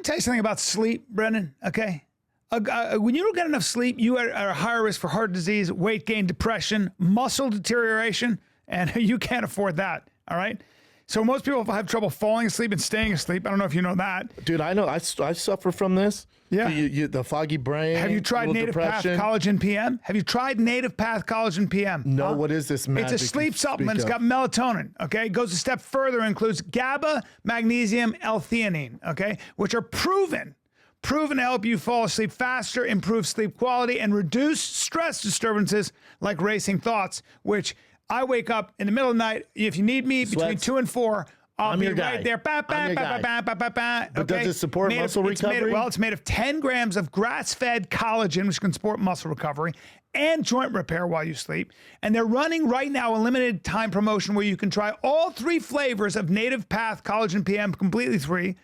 tell you something about sleep, Brendan? Okay. When you don't get enough sleep, you are at a higher risk for heart disease, weight gain, depression, muscle deterioration, and you can't afford that. All right. So most people have trouble falling asleep and staying asleep. I don't know if you know that. Dude, I know. I suffer from this. Yeah. The foggy brain. Have you tried Native Path Collagen PM? Have you tried Native Path Collagen PM? No, what is this magic? It's a sleep supplement. It's got melatonin, okay? It goes a step further and includes GABA, magnesium, L-theanine, okay? Which are proven to help you fall asleep faster, improve sleep quality, and reduce stress disturbances like racing thoughts, which I wake up in the middle of the night. If you need me between 2 and 4, I'll be right there. But does it support muscle recovery? It's made of 10 grams of grass-fed collagen, which can support muscle recovery and joint repair while you sleep. And they're running right now a limited time promotion where you can try all 3 flavors of Native Path Collagen PM completely free.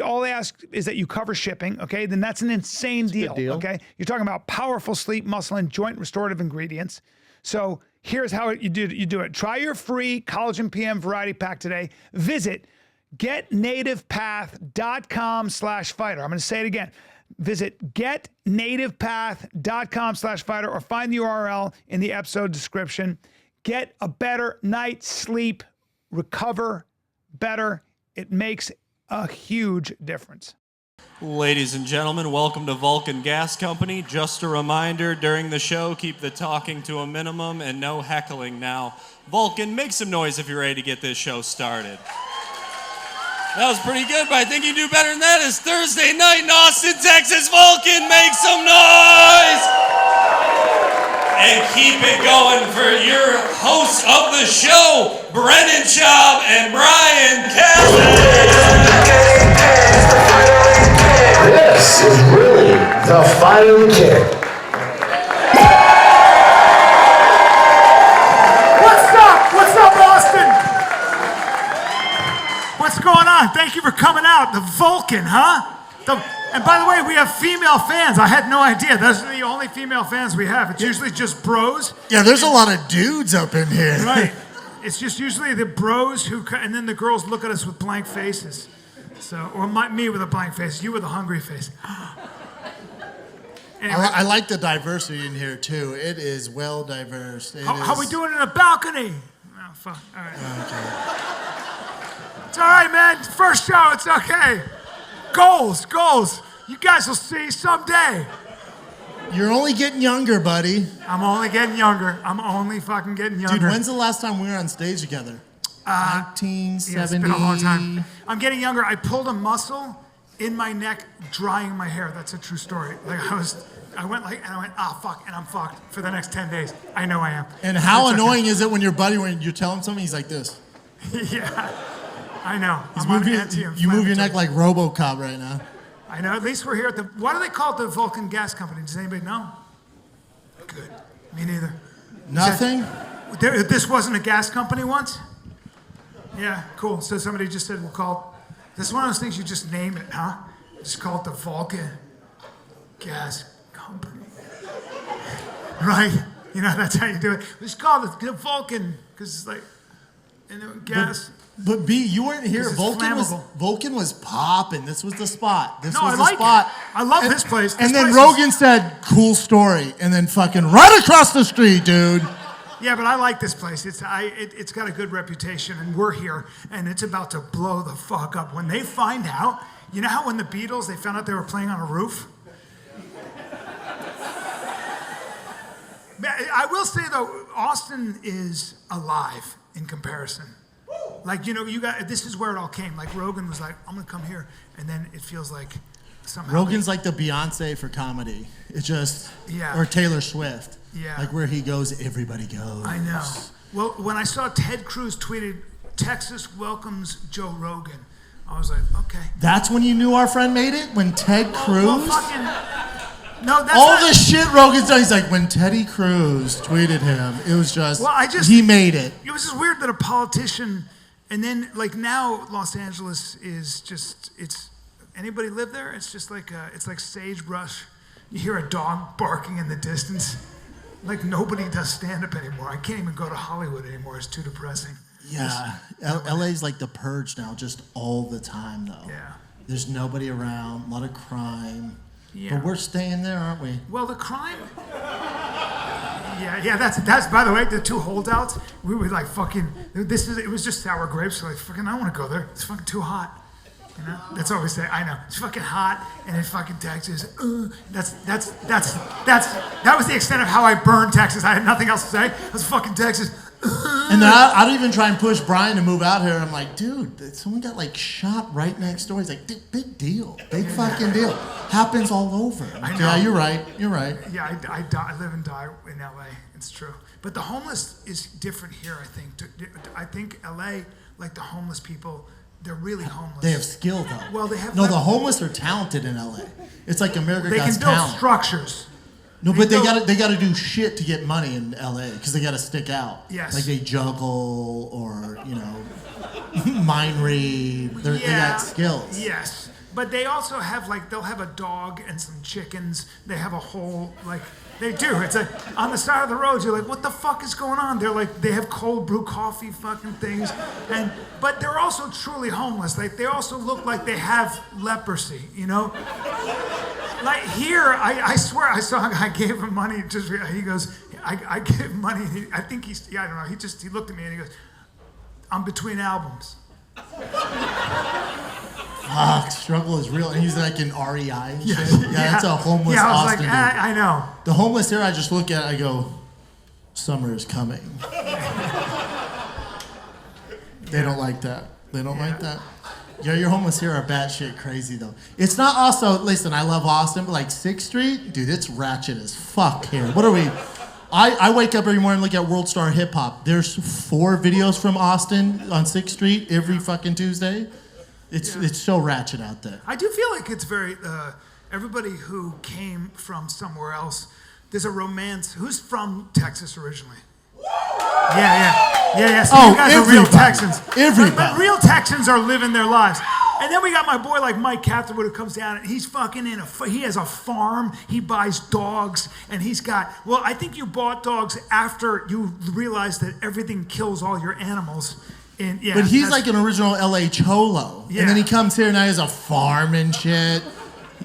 All they ask is that you cover shipping, okay? Then that's an insane deal, okay? You're talking about powerful sleep, muscle, and joint restorative ingredients. So here's how you do it. Try your free Collagen PM variety pack today. Visit getnativepath.com/fighter. I'm going to say it again. Visit getnativepath.com/fighter or find the URL in the episode description. Get a better night's sleep. Recover better. It makes a huge difference. Ladies and gentlemen, welcome to Vulcan Gas Company. Just a reminder, during the show, keep the talking to a minimum and no heckling now. Vulcan, make some noise if you're ready to get this show started. That was pretty good, but I think you do better than that. It's Thursday night in Austin, Texas. Vulcan, make some noise! And keep it going for your hosts of the show, Brendan Schaub and Bryan Callen. This is really the Fighting Kid. What's up, Austin? What's going on? Thank you for coming out. The Vulcan, huh? And by the way, we have female fans. I had no idea. Those are the only female fans we have. It's usually just bros. Yeah, there's a lot of dudes up in here. Right. It's just usually the bros and then the girls look at us with blank faces. So, or me with a blank face, you with a hungry face. Anyway. I like the diversity in here too. It is well diverse. How we doing in a balcony? Oh, fuck. All right. Okay. It's all right, man. First show, it's okay. Goals. You guys will see someday. You're only getting younger, buddy. I'm only getting younger. I'm only fucking getting younger. Dude, when's the last time we were on stage together? 1970. Yeah, it's been a long time. I'm getting younger. I pulled a muscle in my neck drying my hair. That's a true story. Like I went, ah, fuck, and I'm fucked for the next 10 days. I know I am. And how annoying is it when your buddy, when you tell him something, he's like this? Yeah, I know. You move your neck like RoboCop right now. I know. At least we're here at the. Why do they call it the Vulcan Gas Company? Does anybody know? Good. Me neither. Nothing? This wasn't a gas company once? Yeah, cool. So somebody just said, we'll call it. This is one of those things you just name it, huh? Just call it the Vulcan Gas Company. Right? You know, that's how you do it. We just call it the Vulcan, because it's like, gas. But B, you weren't here. Vulcan was popping. This was the spot. This was the spot. I love this place. And then Rogan said, cool story. And then fucking right across the street, dude. Yeah, but I like this place. It's got a good reputation, and we're here, and it's about to blow the fuck up. When they find out, you know how when the Beatles, they found out they were playing on a roof? I will say, though, Austin is alive in comparison. Like, you know, this is where it all came. Like, Rogan was like, I'm going to come here, and then it feels like somehow... Rogan's like the Beyonce for comedy. It's just... Yeah. Or Taylor Swift. Yeah. Like where he goes, everybody goes. I know. Well, when I saw Ted Cruz tweeted, Texas welcomes Joe Rogan, I was like, okay. That's when you knew our friend made it? When Ted Cruz? Well, fucking... No, that's all the shit Rogan's done. He's like, when Teddy Cruz tweeted him, it was just, he made it. It was just weird that a politician, and then like now Los Angeles is just, anybody live there? It's just like, it's like sagebrush. You hear a dog barking in the distance. Like nobody does stand-up anymore. I can't even go to Hollywood anymore. It's too depressing. Yeah, LA's like the purge now, just all the time though. Yeah. There's nobody around, a lot of crime. Yeah. But we're staying there, aren't we? Well, the crime. Yeah. That's by the way, the 2 holdouts. We were like fucking. It was just sour grapes. So like fucking, I don't want to go there. It's fucking too hot. You know. That's all we say. I know. It's fucking hot, and in fucking Texas. That was the extent of how I burned Texas. I had nothing else to say. It was fucking Texas. And then I'd even try and push Brian to move out here. I'm like, dude, someone got like shot right next door. He's like, big deal, big fucking deal. Happens all over. Like, yeah, you're right. Yeah, I live and die in LA. It's true. But the homeless is different here, I think. I think LA, like the homeless people, they're really homeless. They have skill though. Well, they have. No, the homeless are talented in LA. It's like America Got Talent. They can build structures. No, but they got to do shit to get money in LA because they got to stick out. Yes. Like they juggle or mind read. They got skills. Yes, but they also have they'll have a dog and some chickens. They have a whole they do. It's on the side of the road. You're like, what the fuck is going on? They're like, they have cold brew coffee fucking things, but they're also truly homeless. Like they also look like they have leprosy. Like here, I swear I saw a guy gave him money. He goes, I give money. I think I don't know. He looked at me and he goes, I'm between albums. Fuck, struggle is real. And he's like in REI and shit. Yeah, that's a homeless I was Austin dude. I know. The homeless here, I just look at it, I go, summer is coming. They don't like that. They don't like that. Yeah, your homeless here are batshit crazy though. It's not also, listen, I love Austin, but like 6th Street, dude, it's ratchet as fuck here. What are we? I wake up every morning and look at World Star Hip Hop. There's 4 videos from Austin on 6th Street every fucking Tuesday. It's so ratchet out there. I do feel like it's very, everybody who came from somewhere else, there's a romance. Who's from Texas originally? Yeah. So you guys are real Texans. Everybody. But real Texans are living their lives. And then we got my boy like Mike Catherwood who comes down and he's fucking he has a farm, he buys dogs, and he's got, well, I think you bought dogs after you realized that everything kills all your animals. But he's like an original LA cholo. Yeah. And then he comes here and now he has a farm and shit.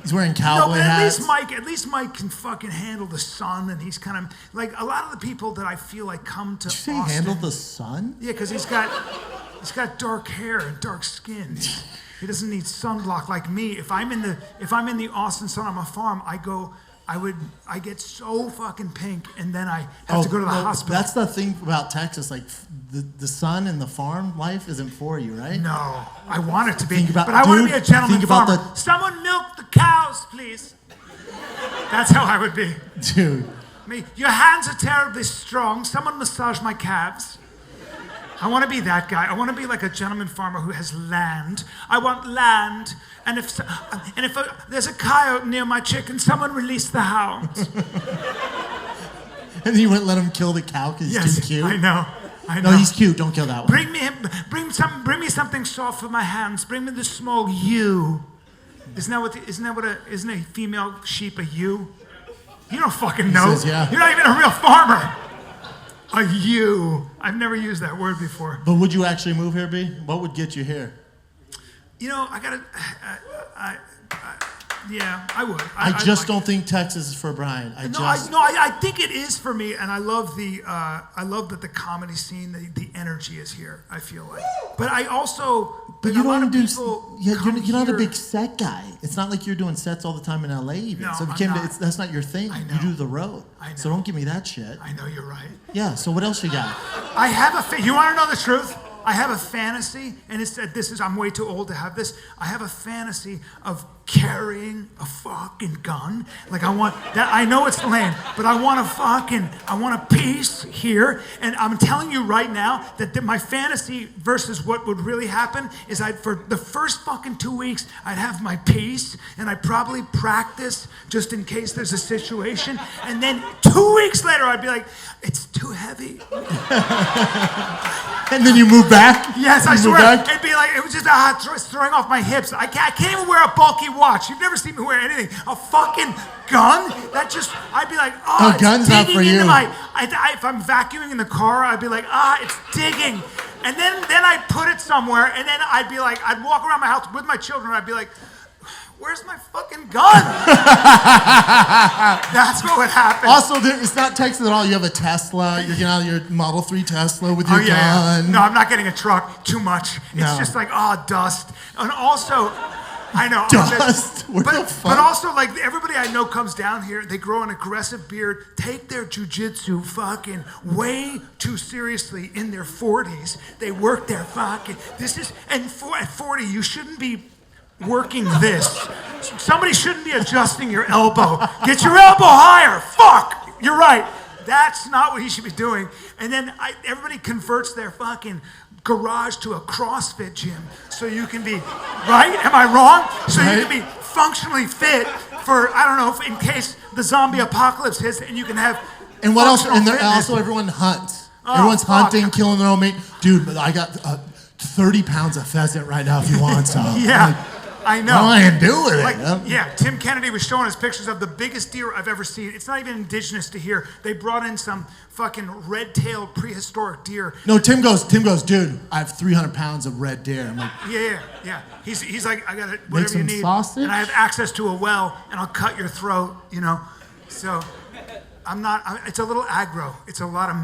He's wearing cowboy hats. At least Mike can fucking handle the sun, and he's kind of like a lot of the people that I feel like come to Austin. Did you say handle the sun? Yeah, because he's got dark hair and dark skin. He doesn't need sunblock like me. If I'm in the Austin sun on my farm, I get so fucking pink, and then I have to go to the hospital. That's the thing about Texas. Like the sun and the farm life isn't for you, right? No, I want it to be, but I want to be a gentleman farmer. Someone milk the cows, please. That's how I would be. Dude. Your hands are terribly strong. Someone massage my calves. I want to be that guy. I want to be like a gentleman farmer who has land. I want land. And if there's a coyote near my chicken, someone release the hounds. And you wouldn't let him kill the cow because he's too cute? I know. No, he's cute. Don't kill that one. Bring me something soft for my hands. Bring me the small ewe. Isn't a female sheep a ewe? You don't fucking know. Says, yeah. You're not even a real farmer. A ewe. I've never used that word before. But would you actually move here, B? What would get you here? Yeah, I would. I just don't think Texas is for Brian. I think it is for me, and I love that the comedy scene, the energy is here. I feel like, but I also. But you don't do. Yeah, you're not a big set guy. It's not like you're doing sets all the time in LA. Even. No, so that's not your thing. I know. You do the road. I know. So don't give me that shit. I know you're right. Yeah. So what else you got? I have you want to know the truth? I have a fantasy, and I'm way too old to have this. I have a fantasy of carrying a fucking gun. Like I want that. I know it's lame, but I want a piece here. And I'm telling you right now that my fantasy versus what would really happen is for the first fucking 2 weeks, I'd have my piece, and I'd probably practice just in case there's a situation. And then 2 weeks later, I'd be like, it's too heavy. And then you move back? Yes, I swear. It'd be like, it was just throwing off my hips. I can't even wear a bulky watch. You've never seen me wear anything. A fucking gun? I'd be like, gun's not for you. If I'm vacuuming in the car, I'd be like, it's digging. And then I'd put it somewhere, and then I'd be like, I'd walk around my house with my children, and I'd be like, where's my fucking gun? That's what would happen. Also, it's not Texas at all. You have a Tesla. You're getting out of your Model 3 Tesla with your gun. No, I'm not getting a truck. Too much. It's just like, dust. And also, I know. Dust? But also, like, everybody I know comes down here, they grow an aggressive beard, take their jujitsu fucking way too seriously in their 40s. They work their fucking, at 40, you shouldn't be working this. Somebody shouldn't be adjusting your elbow. Get your elbow higher. Fuck. You're right. That's not what he should be doing. And then everybody converts their fucking garage to a CrossFit gym so you can be, right? Am I wrong? So you can be functionally fit for, I don't know, in case the zombie apocalypse hits and you can have. And what else? And also everyone hunts. Everyone's hunting, killing their own meat. Dude, I got 30 pounds of pheasant right now if you want some. Yeah. I know. What am I gonna do with it? Yeah, Tim Kennedy was showing us pictures of the biggest deer I've ever seen. It's not even indigenous to here. They brought in some fucking red-tailed prehistoric deer. No, Tim goes, dude, I have 300 pounds of red deer. I'm like, yeah. He's like, I got it, whatever you need. Sausage? And I have access to a well, and I'll cut your throat, you know. So it's a little aggro. It's a lot of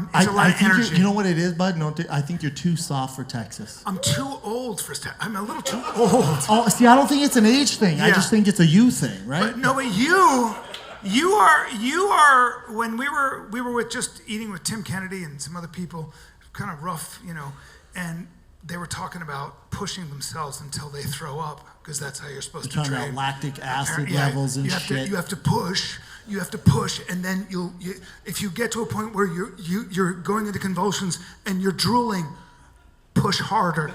energy. You know what it is, bud? No, I think you're too soft for Texas. I'm too old for Texas. I'm a little too old. Oh, see, I don't think it's an age thing. Yeah. I just think it's a you thing, right? But you are. When we were with just eating with Tim Kennedy and some other people, kind of rough, you know, and they were talking about pushing themselves until they throw up because that's how you're supposed to train. Talking about lactic acid levels and shit. You have to push. You have to push, and then if you get to a point where you're going into convulsions and you're drooling, push harder.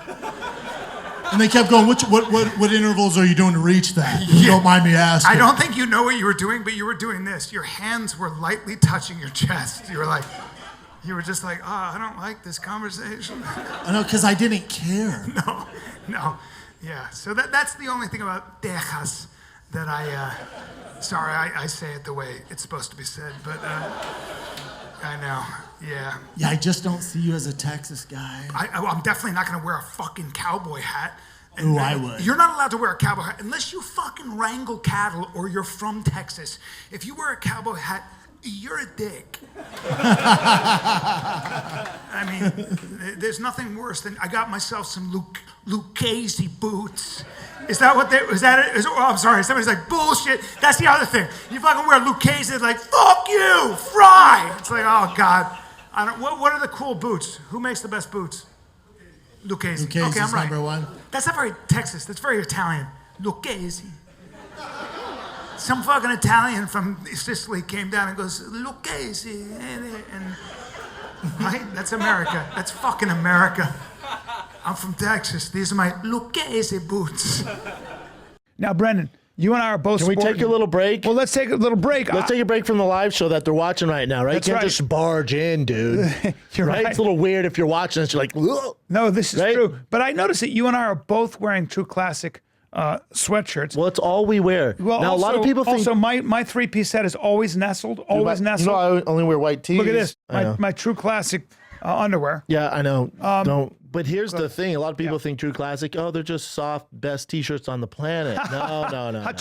And they kept going, what intervals are you doing to reach that? If you don't mind me asking. I don't think you know what you were doing, but you were doing this. Your hands were lightly touching your chest. You were just like, I don't like this conversation. I know, because I didn't care. No. Yeah, so that's the only thing about Texas that sorry, I say it the way it's supposed to be said, but I know, yeah. Yeah, I just don't see you as a Texas guy. I'm definitely not going to wear a fucking cowboy hat. Ooh, I would. You're not allowed to wear a cowboy hat unless you fucking wrangle cattle or you're from Texas. If you wear a cowboy hat, you're a dick. I mean, there's nothing worse than I got myself some Lucchese boots. Is that what they, was that it? I'm sorry, somebody's like, bullshit. That's the other thing. You fucking wear Lucchese, like, fuck you, fry. It's like, oh God. What are the cool boots? Who makes the best boots? Lucchese. Lucchese Okay, I'm right. Number one. That's not very Texas. That's very Italian. Lucchese. Some fucking Italian from Sicily came down and goes, Lucchese. And right? That's America. That's fucking America. I'm from Texas. These are my Lucchese boots. Now, Brendan, you and I are both Can we take a little break? Well, let's take a little break. Let's take a break from the live show that they're watching right now, right? That's You can't right. just barge in, dude. You're right. It's a little weird if you're watching this. You're like, ugh. No, this is Right? true. But I noticed that you and I are both wearing True Classic sweatshirts. Well, it's all we wear. Well, now, also, a lot of people think... Also, my three-piece set is always nestled, always nestled. You know, I only wear white tees. Look at this, I know. my True Classic underwear. Yeah, I know. Don't. But here's the thing. A lot of people think True Classic, they're just soft, best T-shirts on the planet. No.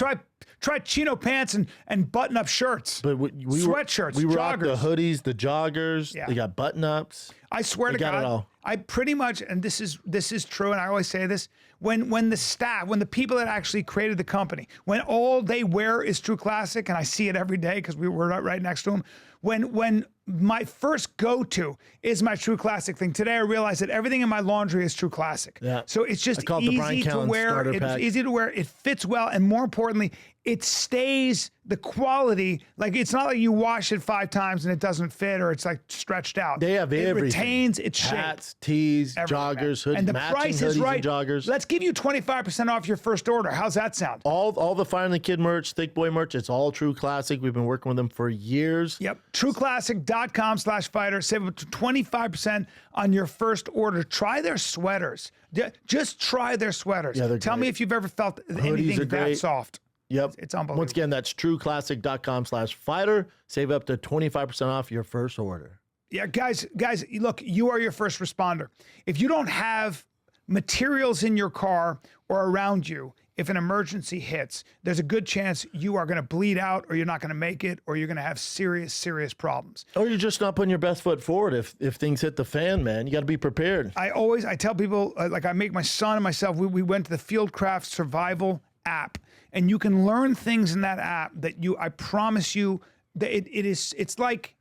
Try chino pants and button-up shirts. But sweatshirts, we rock the joggers. hoodies, the joggers. Yeah. They got button-ups. I swear to got it God, all. I pretty much, and this is true, and I always say this, when the staff, when the people that actually created the company, when all they wear is True Classic, and I see it every day because we're right next to them, when my first go-to is my True Classic thing. Today I realized that everything in my laundry is True Classic. Yeah. So it's just I call it the Bryan easy to Callen wear. starter It's pack. easy to wear. It fits well, and more importantly, it stays the quality. Like it's not like you wash it 5 times and it doesn't fit or it's like stretched out. They have it everything. retains its shape. Hats, tees, Everything. joggers, hoodies, And the matching price hoodies is right. and joggers. Let's give you 25% off your first order. How's that sound? All the Fire and the Kid merch, Thicccboy merch, it's all True Classic. We've been working with them for years. Yep. TrueClassic.com/fighter. Save up to 25% on your first order. Try their sweaters. Just try their sweaters. Yeah, they're Tell me great. if you've ever felt Hoodies anything are that great. soft. Yep. It's unbelievable. Once again, that's TrueClassic.com/fighter. Save up to 25% off your first order. Yeah, guys, look, you are your first responder. If you don't have materials in your car or around you, if an emergency hits, there's a good chance you are going to bleed out, or you're not going to make it, or you're going to have serious, serious problems. Or you're just not putting your best foot forward if things hit the fan, man. You got to be prepared. I tell people, like I make my son and myself, we went to the Fieldcraft Survival app, and you can learn things in that app that I promise you, that it's like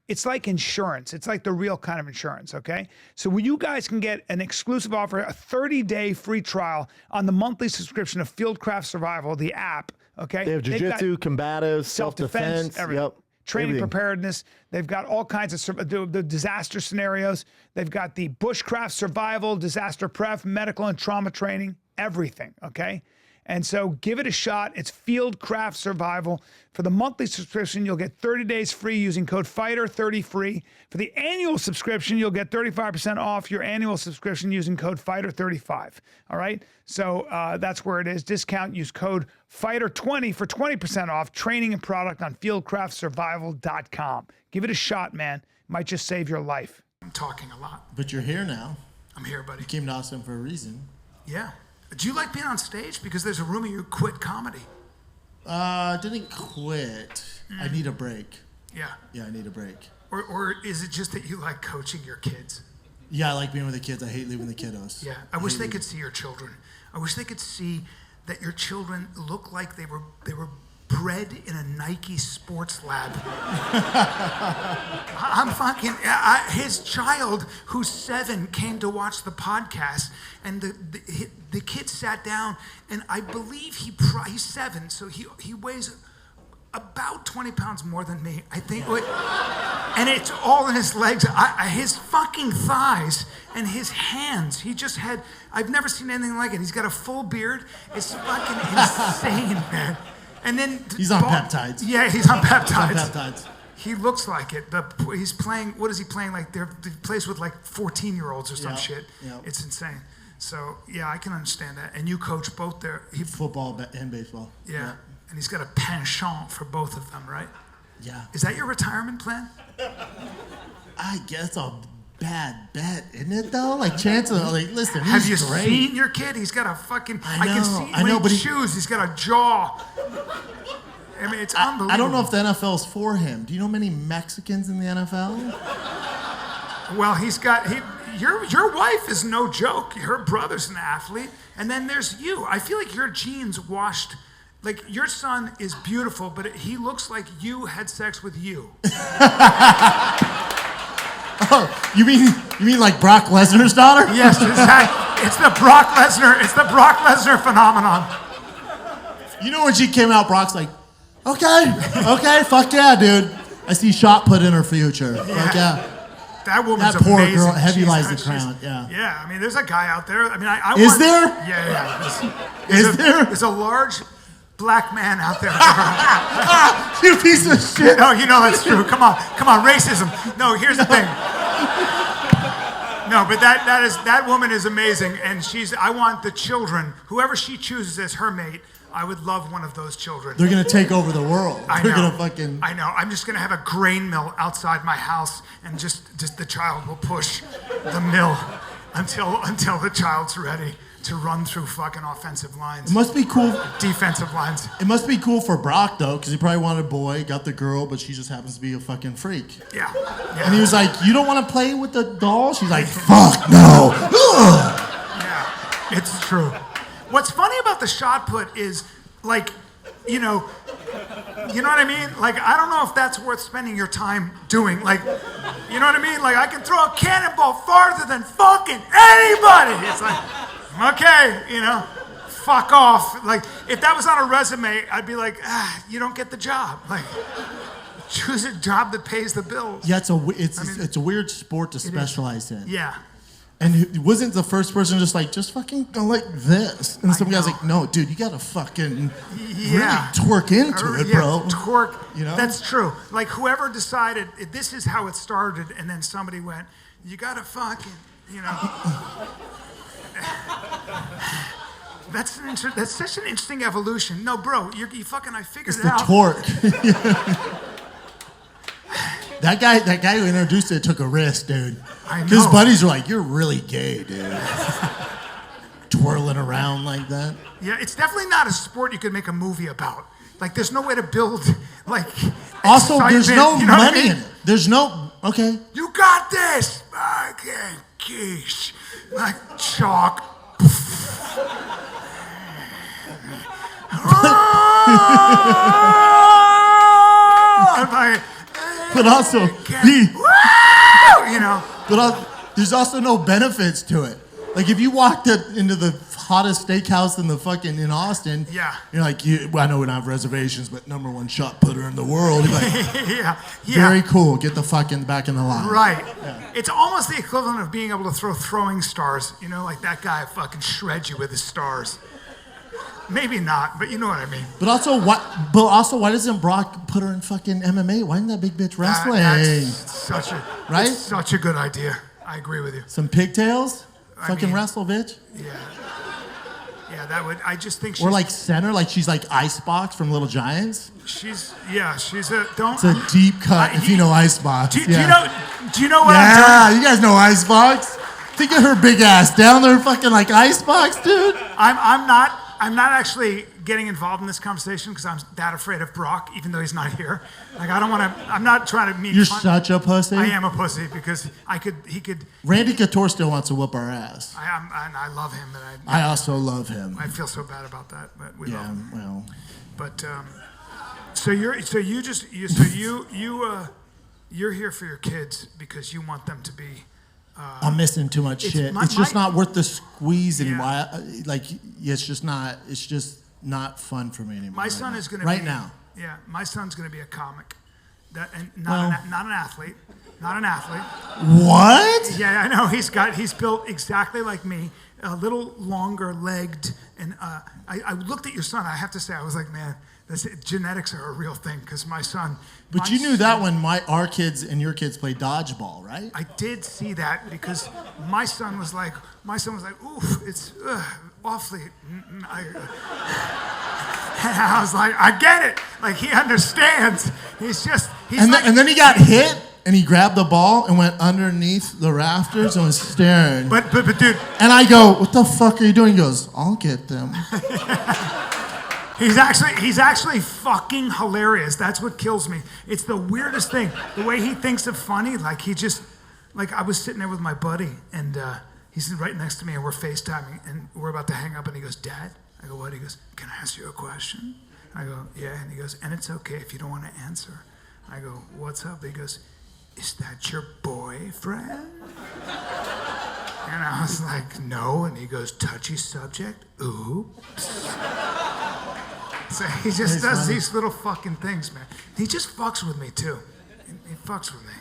insurance. It's like the real kind of insurance, okay? So you guys can get an exclusive offer, a 30-day free trial on the monthly subscription of Fieldcraft Survival, the app, okay? They have jiu-jitsu, combatives, self-defense, everything. yep. Training, everything. preparedness. They've got all kinds of the disaster scenarios. They've got the bushcraft survival, disaster prep, medical and trauma training, everything, okay? And so give it a shot. It's Fieldcraft Survival. For the monthly subscription, you'll get 30 days free using code FIGHTER30FREE. For the annual subscription, you'll get 35% off your annual subscription using code FIGHTER35. All right? So that's where it is. Discount. Use code FIGHTER20 for 20% off training and product on fieldcraftsurvival.com. Give it a shot, man. Might just save your life. I'm talking a lot. But you're here now. I'm here, buddy. You came to Austin for a reason. Yeah. Do you like being on stage? Because there's a rumor you quit comedy. Didn't quit. I need a break. Yeah. Yeah, I need a break. Or is it just that you like coaching your kids? Yeah, I like being with the kids. I hate leaving the kiddos. Yeah. I wish they could see your children. I wish they could see that your children look like they were bred in a Nike sports lab. I'm fucking. His child, who's 7, came to watch the podcast, and the kid sat down, and I believe he's 7, so he weighs about 20 pounds more than me, I think. And it's all in his legs, his fucking thighs and his hands. He just had. I've never seen anything like it. He's got a full beard. It's fucking insane, man. And then he's on peptides. Yeah, he's on peptides. He's on peptides. He looks like it. He's playing. What is he playing? Like he plays with like 14-year-olds or some shit. Yep. It's insane. So yeah, I can understand that. And you coach both there. Football and baseball. Yeah. And he's got a penchant for both of them, right? Yeah. Is that your retirement plan? I guess a bad bet, isn't it though? Like chances, like listen, he's Have you great. seen your kid? He's got a fucking. I know, can see I know, when but he chews. He's got a jaw. I mean, it's unbelievable. I don't know if the NFL's for him. Do you know many Mexicans in the NFL? Well, he's got. Your wife is no joke. Her brother's an athlete, and then there's you. I feel like your genes washed. Like your son is beautiful, but he looks like you had sex with you. Oh, you mean like Brock Lesnar's daughter? Yes, exactly. It's the Brock Lesnar. It's the Brock Lesnar phenomenon. You know when she came out, Brock's like, okay, fuck yeah, dude. I see shot put in her future. Yeah. Fuck yeah. That woman's that poor amazing. girl, heavy lies the crown. Yeah. Yeah, I mean, there's a guy out there. I mean, I Is want, there? Yeah. Is there? There's a large black man out there. You piece of shit. No, you know that's true. Come on, racism. No, here's the thing. No, but that woman is amazing, and I want the children, whoever she chooses as her mate, I would love one of those children. They're gonna take over the world. They're gonna fucking. I know. I'm just gonna have a grain mill outside my house, and just the child will push the mill until the child's ready to run through fucking offensive lines. It must be cool. Defensive lines. It must be cool for Brock though, because he probably wanted a boy, got the girl, but she just happens to be a fucking freak. Yeah. And he was like, "You don't want to play with the doll?" She's like, "Fuck no." Yeah, it's true. What's funny about the shot put is, like, you know what I mean? Like, I don't know if that's worth spending your time doing. Like, you know what I mean? Like, I can throw a cannonball farther than fucking anybody. It's like, okay, fuck off. Like, if that was on a resume, I'd be like, you don't get the job. Like, choose a job that pays the bills. Yeah, it's a weird sport to specialize in. Yeah. And he wasn't the first person just fucking go like this. And some guy's like, no, dude, you gotta fucking really twerk into it, bro. Twerk. You know? That's true. Like whoever decided this is how it started, and then somebody went, you gotta fucking, That's such an interesting evolution. No, bro, you fucking, I figured it out. It's the twerk. That guy who introduced it took a risk, dude. I know. His buddies were like, "You're really gay, dude." Twirling around like that. Yeah, it's definitely not a sport you could make a movie about. Like, there's no way to build, like, Also, there's no you know what I money mean? in it. There's no, okay. You got this! Fucking quiche. Like, chalk. But also, you know. there's also no benefits to it. Like, if you walked into the hottest steakhouse in Austin, Yeah. you're like, I know we don't have reservations, but #1 shot putter in the world. You're like, Yeah. very cool. Get the fucking back in the line. Right. Yeah. It's almost the equivalent of being able to throw throwing stars. You know, like that guy fucking shreds you with his stars. Maybe not, but you know what I mean. But also, why doesn't Brock put her in fucking MMA? Why isn't that big bitch wrestling? That's such a good idea. I agree with you. Some pigtails? I Fucking mean, wrestle, bitch. Yeah, that would. I just think she's. Or like center, like she's like Icebox from Little Giants. She's a. Don't. It's a deep cut if you know Icebox. Do you know what I'm doing? Yeah, you guys know Icebox. Think of her big ass down there, fucking like Icebox, dude. I'm not actually getting involved in this conversation because I'm that afraid of Brock, even though he's not here. Like, I don't want to. I'm not trying to meet. You're such a pussy. I am a pussy because he could. Randy Couture still wants to whoop our ass. I love him, and I also love him. I feel so bad about that, but we love him. Well. But you're here for your kids because you want them to be. I'm missing too much shit. It's just not worth the squeeze anymore. It's just not fun for me anymore. My son is going to right be, now. Yeah, my son's going to be a comic, not an athlete, not an athlete. What? Yeah, I know. He's built exactly like me, a little longer legged, and I looked at your son. I have to say, I was like, man, genetics are a real thing because my son. But you knew that when our kids and your kids played dodgeball, right? I did see that because my son was like, oof, it's awfully. And I was like, I get it. Like, he understands. And then he got hit. And he grabbed the ball and went underneath the rafters and was staring. But dude. And I go, what the fuck are you doing? He goes, I'll get them. He's actually fucking hilarious. That's what kills me. It's the weirdest thing. The way he thinks of funny, like I was sitting there with my buddy and he's right next to me and we're FaceTiming and we're about to hang up and he goes, Dad? I go, what? He goes, can I ask you a question? I go, yeah. And he goes, and it's okay if you don't want to answer. I go, what's up? He goes, is that your boyfriend? And I was like, no. And he goes, touchy subject? Oops. So he just does these little fucking things, man. He just fucks with me, too. He fucks with me.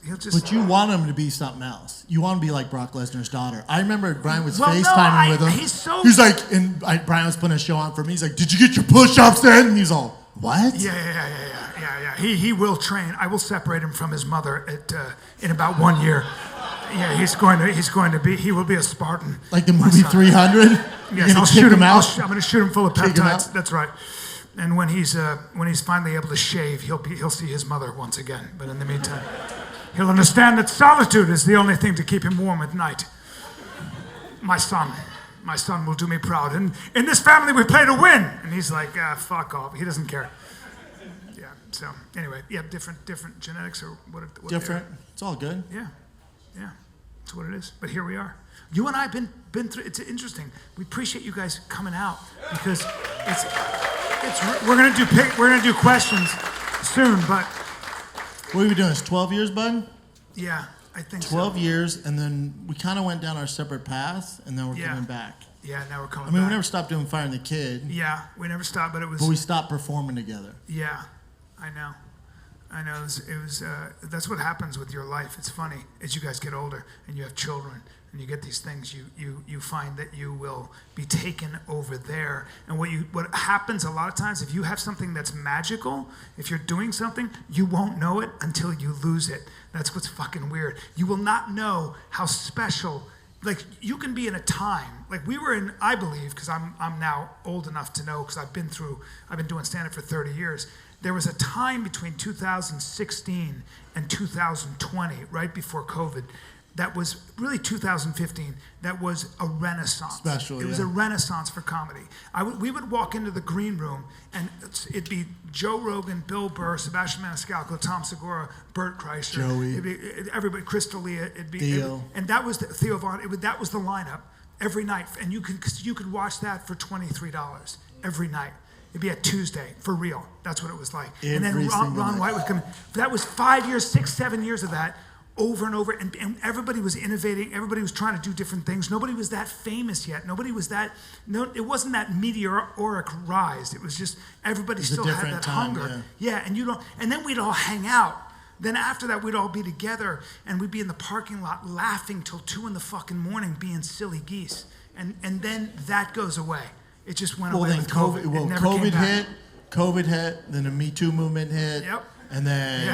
He'll just. But you want him to be something else. You want to be like Brock Lesnar's daughter. I remember Brian was FaceTiming with him. He's like, and Brian was putting a show on for me. He's like, did you get your push-ups in? And he's all, what? Yeah. He will train. I will separate him from his mother in about 1 year. Yeah, he will be a Spartan. Like the movie 300? Yes, I'll shoot him out. I'm going to shoot him full of peptides. That's right. And when he's finally able to shave, he'll see his mother once again. But in the meantime, he'll understand that solitude is the only thing to keep him warm at night. My son will do me proud. And in this family, we play to win. And he's like, fuck off. He doesn't care. Yeah. So anyway, yeah, different genetics or what different. It's all good. Yeah. That's what it is. But here we are. You and I have been through. It's interesting. We appreciate you guys coming out because we're gonna do questions soon. But what are we doing? It's 12 years, bud. Yeah, I think 12 years, and then we kind of went down our separate paths, and then we're coming back. Yeah, now we're coming. I mean, we never stopped doing Fire and the Kid. Yeah, we never stopped, but we stopped performing together. Yeah, I know. It was that's what happens with your life. It's funny as you guys get older and you have children and you get these things. You find that you will be taken over there. And what happens a lot of times, if you have something that's magical, if you're doing something, you won't know it until you lose it. That's what's fucking weird. You will not know how special. like you can be in a time like we were in. I believe because I'm now old enough to know because I've been doing stand-up for 30 years. There was a time between 2016 and 2020, right before COVID, that was really 2015. That was a renaissance. It was a renaissance for comedy. We would walk into the green room, and it'd be Joe Rogan, Bill Burr, Sebastian Maniscalco, Tom Segura, Bert Kreischer, Joey, it'd be everybody, Chris D'Elia, Theo, and that was Theo Vaughn. That was the lineup every night, and you could watch that for $23 every night. It'd be a Tuesday, for real. That's what it was like. And then Ron White would come. That was 5 years, 6, 7 years of that, over and over. And everybody was innovating. Everybody was trying to do different things. Nobody was that famous yet. It wasn't that meteoric rise. It was just everybody still had that hunger. Yeah, and then we'd all hang out. Then after that, we'd all be together, and we'd be in the parking lot laughing till 2 in the fucking morning, being silly geese. And then that goes away. It just went away with COVID. COVID hit, then the Me Too movement hit. Yep. And then...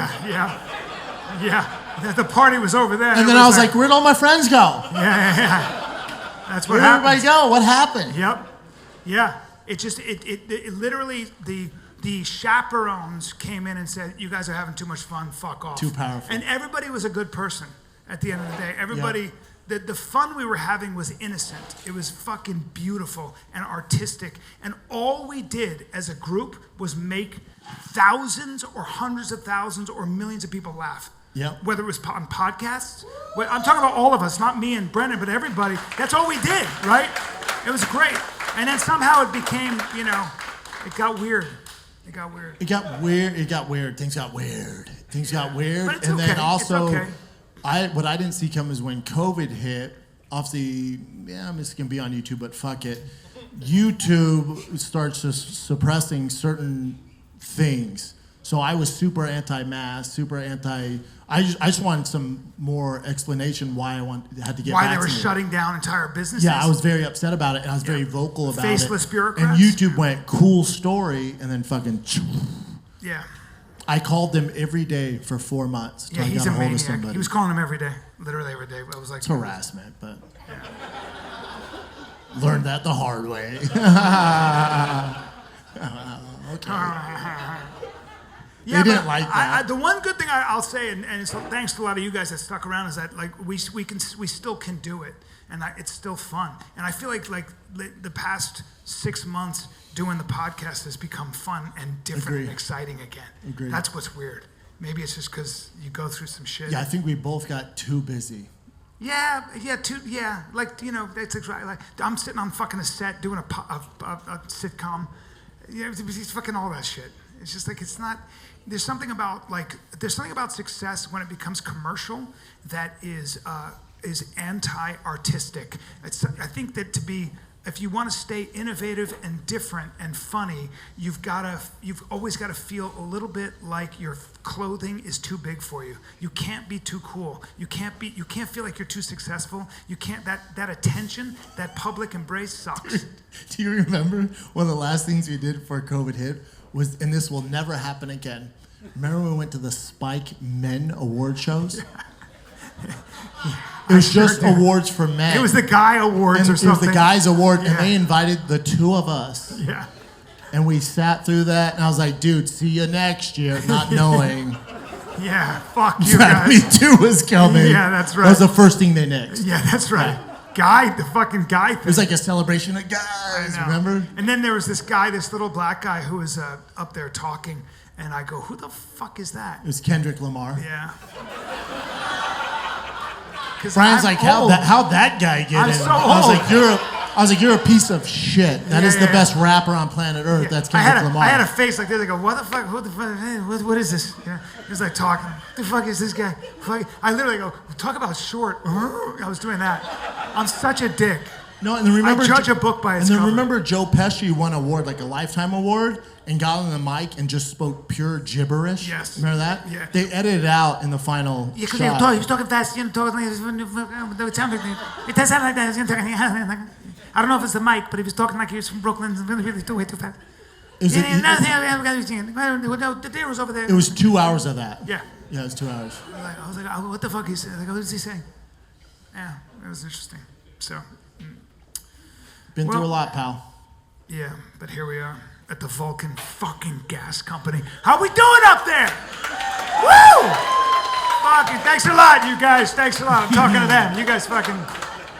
Yeah. The party was over there. And then I was like, where'd all my friends go? Yeah. That's what happened. Where'd everybody go? What happened? Yep. Yeah. It literally, the chaperones came in and said, you guys are having too much fun, fuck off. Too powerful. And everybody was a good person at the end of the day. Everybody... Yep. The fun we were having was innocent. It was fucking beautiful and artistic. And all we did as a group was make thousands or hundreds of thousands or millions of people laugh. Yep. Whether it was on podcasts. I'm talking about all of us, not me and Brendan, but everybody. That's all we did, right? It was great. And then somehow it became, it got weird. Things got weird. But it's and okay. Then also... It's okay. What I didn't see come is when COVID hit, obviously, this can be on YouTube, but fuck it. YouTube starts suppressing certain things. So I was super anti-mask, I just wanted some more explanation why had to get why vaccinated. They were shutting down entire businesses? Yeah, I was very upset about it, and I was very vocal about Faceless it. bureaucrats? And YouTube went, cool story, and then fucking... Yeah. I called them every day for 4 months. Yeah, he's a maniac. He was calling him every day, literally every day. It was like it's harassment, but learned that the hard way. Okay. Yeah, they didn't like that. The one good thing I'll say, and so thanks to a lot of you guys that stuck around, is that like we still can do it, and it's still fun. And I feel like the past 6 months doing the podcast has become fun and different and exciting again. Agreed. That's what's weird. Maybe it's just because you go through some shit. Yeah, I think we both got too busy. Yeah, it's like I'm sitting on fucking a set doing a sitcom. Yeah, it's fucking all that shit. It's just like it's not. There's something about success when it becomes commercial that is anti-artistic. I think that if you want to stay innovative and different and funny, you've always got to feel a little bit like your clothing is too big for you. You can't be too cool. You can't feel like you're too successful. You can't that attention, that public embrace sucks. Do you remember one of the last things we did before COVID hit was, and this will never happen again. Remember when we went to the Spike Men award shows? It was just awards for men. It was the guy awards or something. It was the guys award, and they invited the two of us. Yeah. And we sat through that, and I was like, dude, see you next year, not knowing. Yeah, fuck you that guys. Me Too was coming. Yeah, that's right. That was the first thing they nixed. Yeah, that's right. The fucking guy thing. It was like a celebration of guys, remember? And then there was this little black guy who was up there talking, and I go, who the fuck is that? It was Kendrick Lamar. Yeah. Brian's like, how'd that guy get in? So I was like, you're a piece of shit. That is the best rapper on planet Earth. That's Kendrick Lamar. I had a face like this. I go, what the fuck? What is this? Yeah. He was like talking. What the fuck is this guy? I literally go, talk about short. I was doing that. I'm such a dick. No, and then remember, I judge a book by its cover. Remember Joe Pesci won an award, like a Lifetime Award, and got on the mic and just spoke pure gibberish. Yes. Remember that? Yeah. They edited it out in the final shot. Yeah, because he was talking fast. It sounded like it does sound like that. I don't know if it's the mic, but he was talking like he was from Brooklyn. Really way too fast. The deer was over there. It was 2 hours of that. Yeah. Yeah, it was 2 hours. I was like, what the fuck is? What is he saying? Yeah, it was interesting. So, Been through a lot, pal. yeah, but here we are at the Vulcan fucking Gas Company. How we doing up there? Woo! Fucking thanks a lot, you guys. Thanks a lot. I'm talking to them. You guys fucking,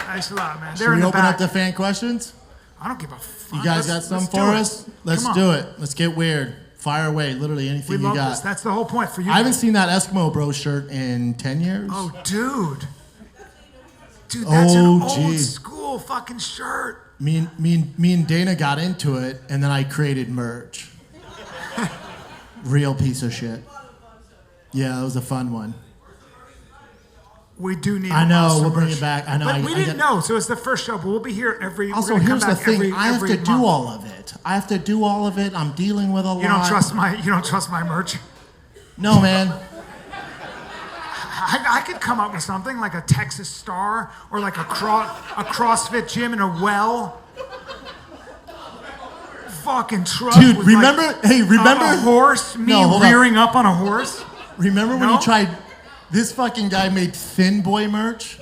thanks a lot, man. Should we open up the fan questions? I don't give a fuck. You guys got some for us? Let's do it. Let's get weird. Fire away, literally anything We you love got. this. That's the whole point for you. I haven't seen that Eskimo Bro shirt in 10 years. Oh, dude. Dude, that's an Oh, old gee. school fucking shirt. Me and Dana got into it, and then I created merch. Real piece of shit. Yeah, it was a fun one. We do need. I know, awesome we'll bring merch. it back. I know. But we didn't know, so it's the first show. But we'll be here every. Also, we're gonna here's come the back thing. I have every to month. do all of it. I have to do all of it. I'm dealing with a lot. You don't trust my. You don't trust my merch. No, man. I could come up with something like a Texas Star or like a CrossFit gym in a well. Fucking truck. Dude, with remember? Like Hey, remember? a horse? Me No, hold rearing up on a horse? Remember when No? you tried? This fucking guy made Thin Boy merch.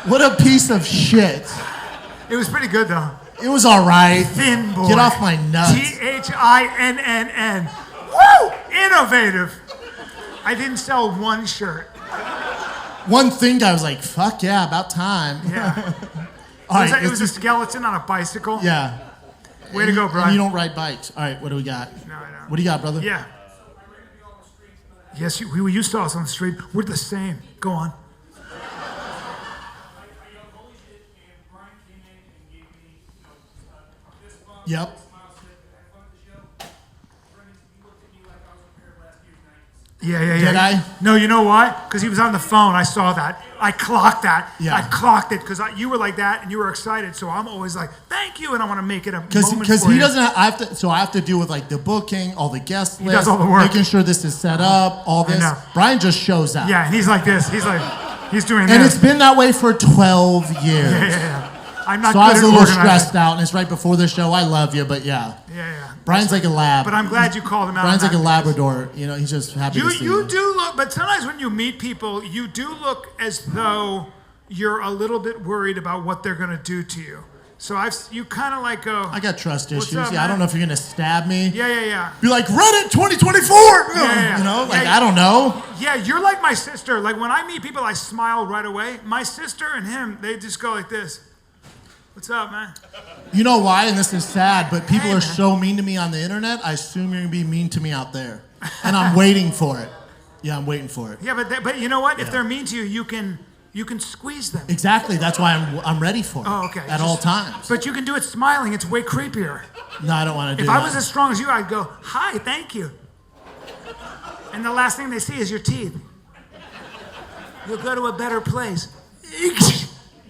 What a piece of shit. It was pretty good though. It was all right. Thin Boy. Get off my nuts. THINNN. Woo! Innovative. I didn't sell one shirt. One thing guy was like, "Fuck yeah, about time." Yeah. All right, It was a skeleton on a bicycle. yeah. Way to go, And Brian. you don't ride bikes. All right, what do we got? No, I don't. What do you got, brother? Yeah. Yes, you saw us on the street. We're the same. Go on. Yep. Yeah. Did I? No, you know why? Because he was on the phone. I saw that. I clocked that. Yeah. I clocked it because you were like that and you were excited. So I'm always like, thank you, and I want to make it a moment Because for he you. doesn't. I have to. So I have to deal with like the booking, all the guest lists, does all the work. making sure this is set up, all this. know. Brian just shows up. Yeah, and he's like this. He's doing And this. it's been that way for 12 years. Yeah. I'm not So good I was at a little organizing. stressed out, and it's right before the show. I love you, but yeah. Yeah. Brian's like a lab. But I'm glad you called him out. Brian's on like a that. Labrador. You know, he's just happy to see You do look, but sometimes when you meet people, you do look as though you're a little bit worried about what they're gonna do to you. So you kind of like go. I got trust What's issues. up, Yeah, I man? don't know if you're gonna stab me. Yeah. Be like Reddit 2024. Yeah. You know, like Yeah. I don't know. Yeah, you're like my sister. Like when I meet people, I smile right away. My sister and him, they just go like this. What's up, man? You know why? And this is sad, but people Hey, are man. so mean to me on the internet. I assume you're gonna be mean to me out there, and I'm waiting for it. Yeah, I'm waiting for it. Yeah, but you know what? If Yeah. they're mean to you, you can squeeze them. Exactly. That's why I'm ready for it. Oh, okay. At all times. But you can do it smiling. It's way creepier. No, I don't want to do If that. I was as strong as you, I'd go, hi, thank you. And the last thing they see is your teeth. You'll go to a better place.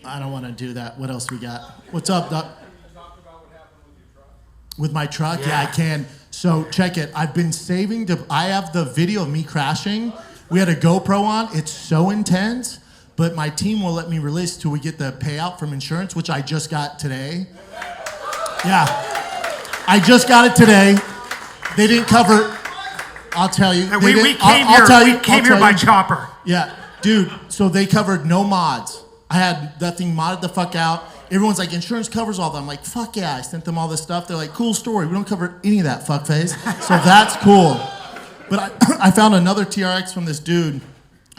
I don't want to do that. What else we got? What's up, Doc? With my truck? Yeah, I can. So check it. I've been saving I have the video of me crashing. We had a GoPro on. It's so intense, but my team will let me release till we get the payout from insurance, which I just got today. Yeah. I just got it today. They didn't cover. I'll tell you. And They we didn't- came I'll here. tell you, We came I'll here tell by you. chopper. Yeah, dude. So they covered no mods. I had that thing modded the fuck out. Everyone's like, insurance covers all that. I'm like, fuck yeah. I sent them all this stuff. They're like, cool story. We don't cover any of that, fuckface. So that's cool. But I found another TRX from this dude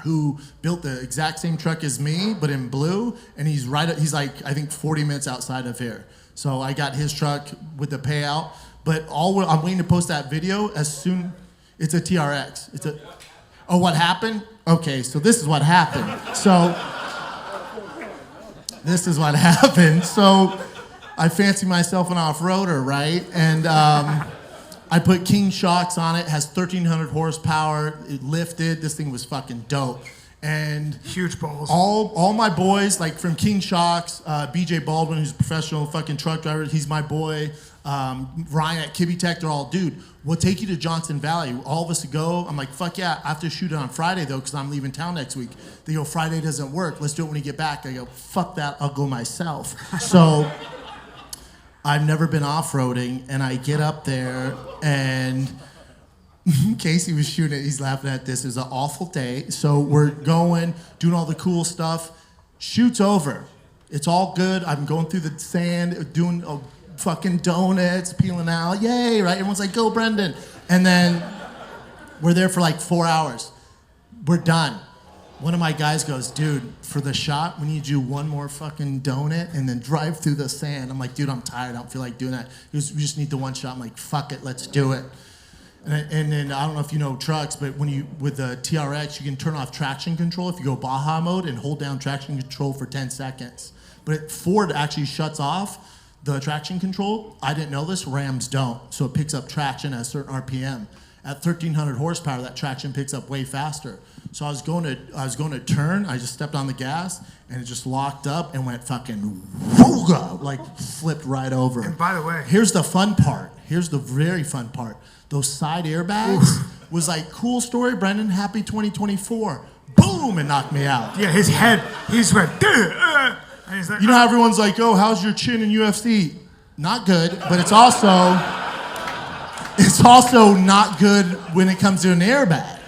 who built the exact same truck as me, but in blue. And he's like, I think 40 minutes outside of here. So I got his truck with the payout. But I'm waiting to post that video as soon. It's a TRX. Oh, what happened? Okay, so this is what happened. This is what happened. So I fancy myself an off-roader, right? And I put King shocks on it. Has 1,300 horsepower. It lifted. This thing was fucking dope. And Huge balls. all my boys, like from King Shocks, BJ Baldwin, who's a professional fucking truck driver, he's my boy. Ryan at TFATK, they're all, dude, we'll take you to Johnson Valley. All of us to go. I'm like, fuck yeah. I have to shoot it on Friday, though, because I'm leaving town next week. They go, Friday doesn't work. Let's do it when you get back. I go, fuck that. I'll go myself. So I've never been off-roading, and I get up there, and Casey was shooting it. He's laughing at this. It was an awful day. So we're going, doing all the cool stuff. Shoots over. It's all good. I'm going through the sand, doing fucking donuts, peeling out. Yay, right? Everyone's like, go, Brendan. And then we're there for like 4 hours. We're done. One of my guys goes, dude, for the shot, we need you one more fucking donut and then drive through the sand. I'm like, dude, I'm tired. I don't feel like doing that. He goes, we just need the one shot. I'm like, fuck it, let's do it. And then I don't know if you know trucks, but with the TRX, you can turn off traction control if you go Baja mode and hold down traction control for 10 seconds. But Ford actually shuts off the traction control. I didn't know this, Rams don't. So it picks up traction at a certain RPM. At 1,300 horsepower, that traction picks up way faster. So I was going to turn, I just stepped on the gas, and it just locked up and went fucking wooga, like flipped right over. And by the way, here's the fun part. Here's the very fun part. Those side airbags was like, cool story, Brendan, happy 2024. Boom, and knocked me out. Yeah, his head, he's went, and he's like, You know how everyone's like, oh, how's your chin in UFC? Not good, but it's also not good when it comes to an airbag.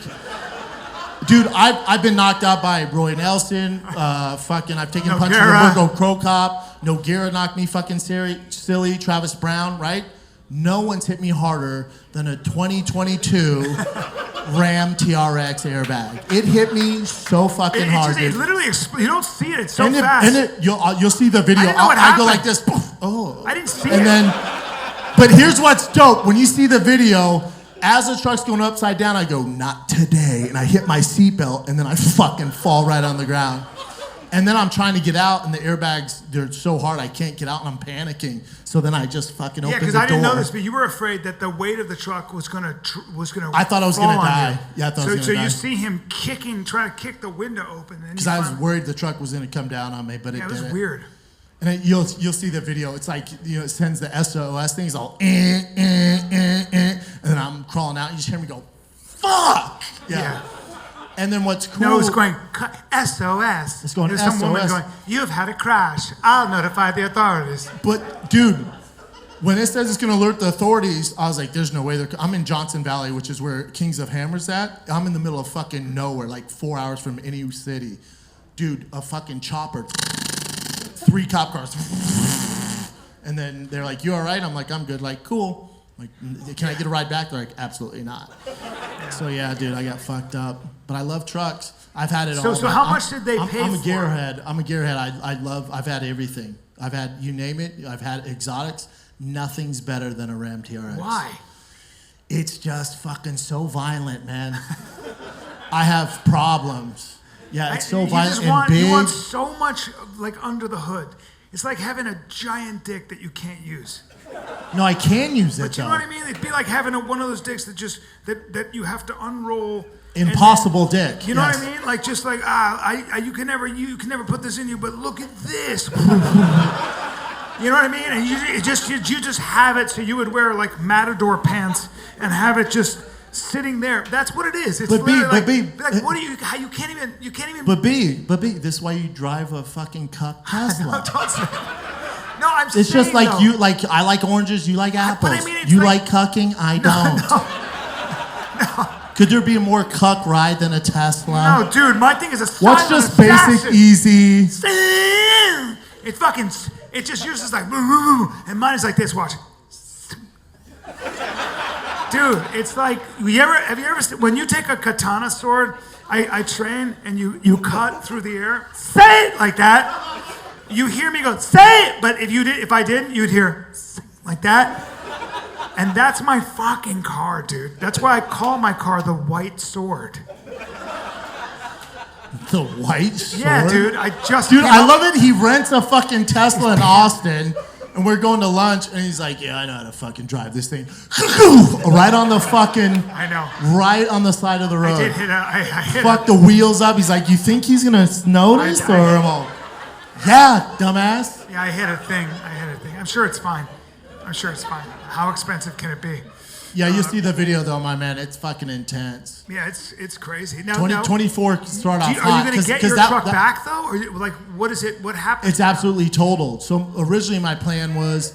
Dude, I've been knocked out by Roy Nelson, I've taken punches from Virgo Crow Cop, Nogueira knocked me fucking silly, Travis Brown, right? No one's hit me harder than a 2022 Ram TRX airbag. It hit me so fucking hard. It literally, you don't see it. It's so fast. And you'll see the video. I didn't know what I go happened. like this. Oh. I didn't see it. And then, but here's what's dope. When you see the video, as the truck's going upside down, I go, not today. And I hit my seatbelt, and then I fucking fall right on the ground. And then I'm trying to get out, and the airbags, they're so hard I can't get out, and I'm panicking. So then I just fucking open the door. Yeah, because I didn't know this, but you were afraid that the weight of the truck was gonna I thought I was gonna die. Yeah, I thought I was gonna die. So you see him trying to kick the window open. Because I was worried the truck was gonna come down on me, but it didn't. It was weird. And you'll see the video. It's like, it sends the SOS thing. It's all, and then I'm crawling out. You just hear me go, fuck! Yeah. And then what's cool? No, it's going SOS. It's going There's SOS. some woman going, you've had a crash. I'll notify the authorities. But, dude, when it says it's going to alert the authorities, I was like, there's no way. I'm in Johnson Valley, which is where Kings of Hammer's at. I'm in the middle of fucking nowhere, like 4 hours from any city. Dude, a fucking chopper. 3 cop cars. And then they're like, you all right? I'm like, I'm good. Like, cool. Like, can I get a ride back? They're like, absolutely not. So yeah, dude, I got fucked up. But I love trucks. I've had it all. So how much did they pay I'm a for gearhead. I'm a gearhead. I've had everything. I've had, you name it. I've had exotics. Nothing's better than a Ram TRX. Why? It's just fucking so violent, man. I have problems. Yeah, it's so violent and big. You want so much like under the hood. It's like having a giant dick that you can't use. No, I can use it, But you know what I mean? It'd be like having one of those dicks that you have to unroll. Impossible dick. You know what I mean? Like just like you can never put this in you, but look at this. You know what I mean? And you just have it, so you would wear like matador pants and have it just sitting there. That's what it is. It's but B, like what do you? How you can't even. But B, this is why you drive a fucking cuck Tesla. No, I'm it's saying, just like though, you like. I like oranges. You like apples. But I mean, you like cucking. I don't. No. Could there be a more cuck ride than a Tesla? No, dude. My thing is a silent What's just assassin. basic, easy? It's fucking. It just yours is like, and mine is like this. Watch. Dude, it's like, have you ever when you take a katana sword, I train, and you cut through the air, say it like that. You hear me go, say it, but if I didn't, you'd hear like that. And that's my fucking car, dude. That's why I call my car the White Sword. The White Sword? Yeah, dude, Dude, I love it. He rents a fucking Tesla in Austin. And we're going to lunch, and he's like, yeah, I know how to fucking drive this thing. Right on the fucking... I know. Right on the side of the road. I did hit a... Fuck the wheels up. He's like, you think he's going to notice? I'm all, yeah, dumbass. Yeah, I hit a thing. I'm sure it's fine. How expensive can it be? Yeah, you see the video, though, my man. It's fucking intense. Yeah, it's crazy. Now, 24 start off hot. Are you going to get your truck back, though? Or like, what is it? What happens? It's absolutely totaled. So originally my plan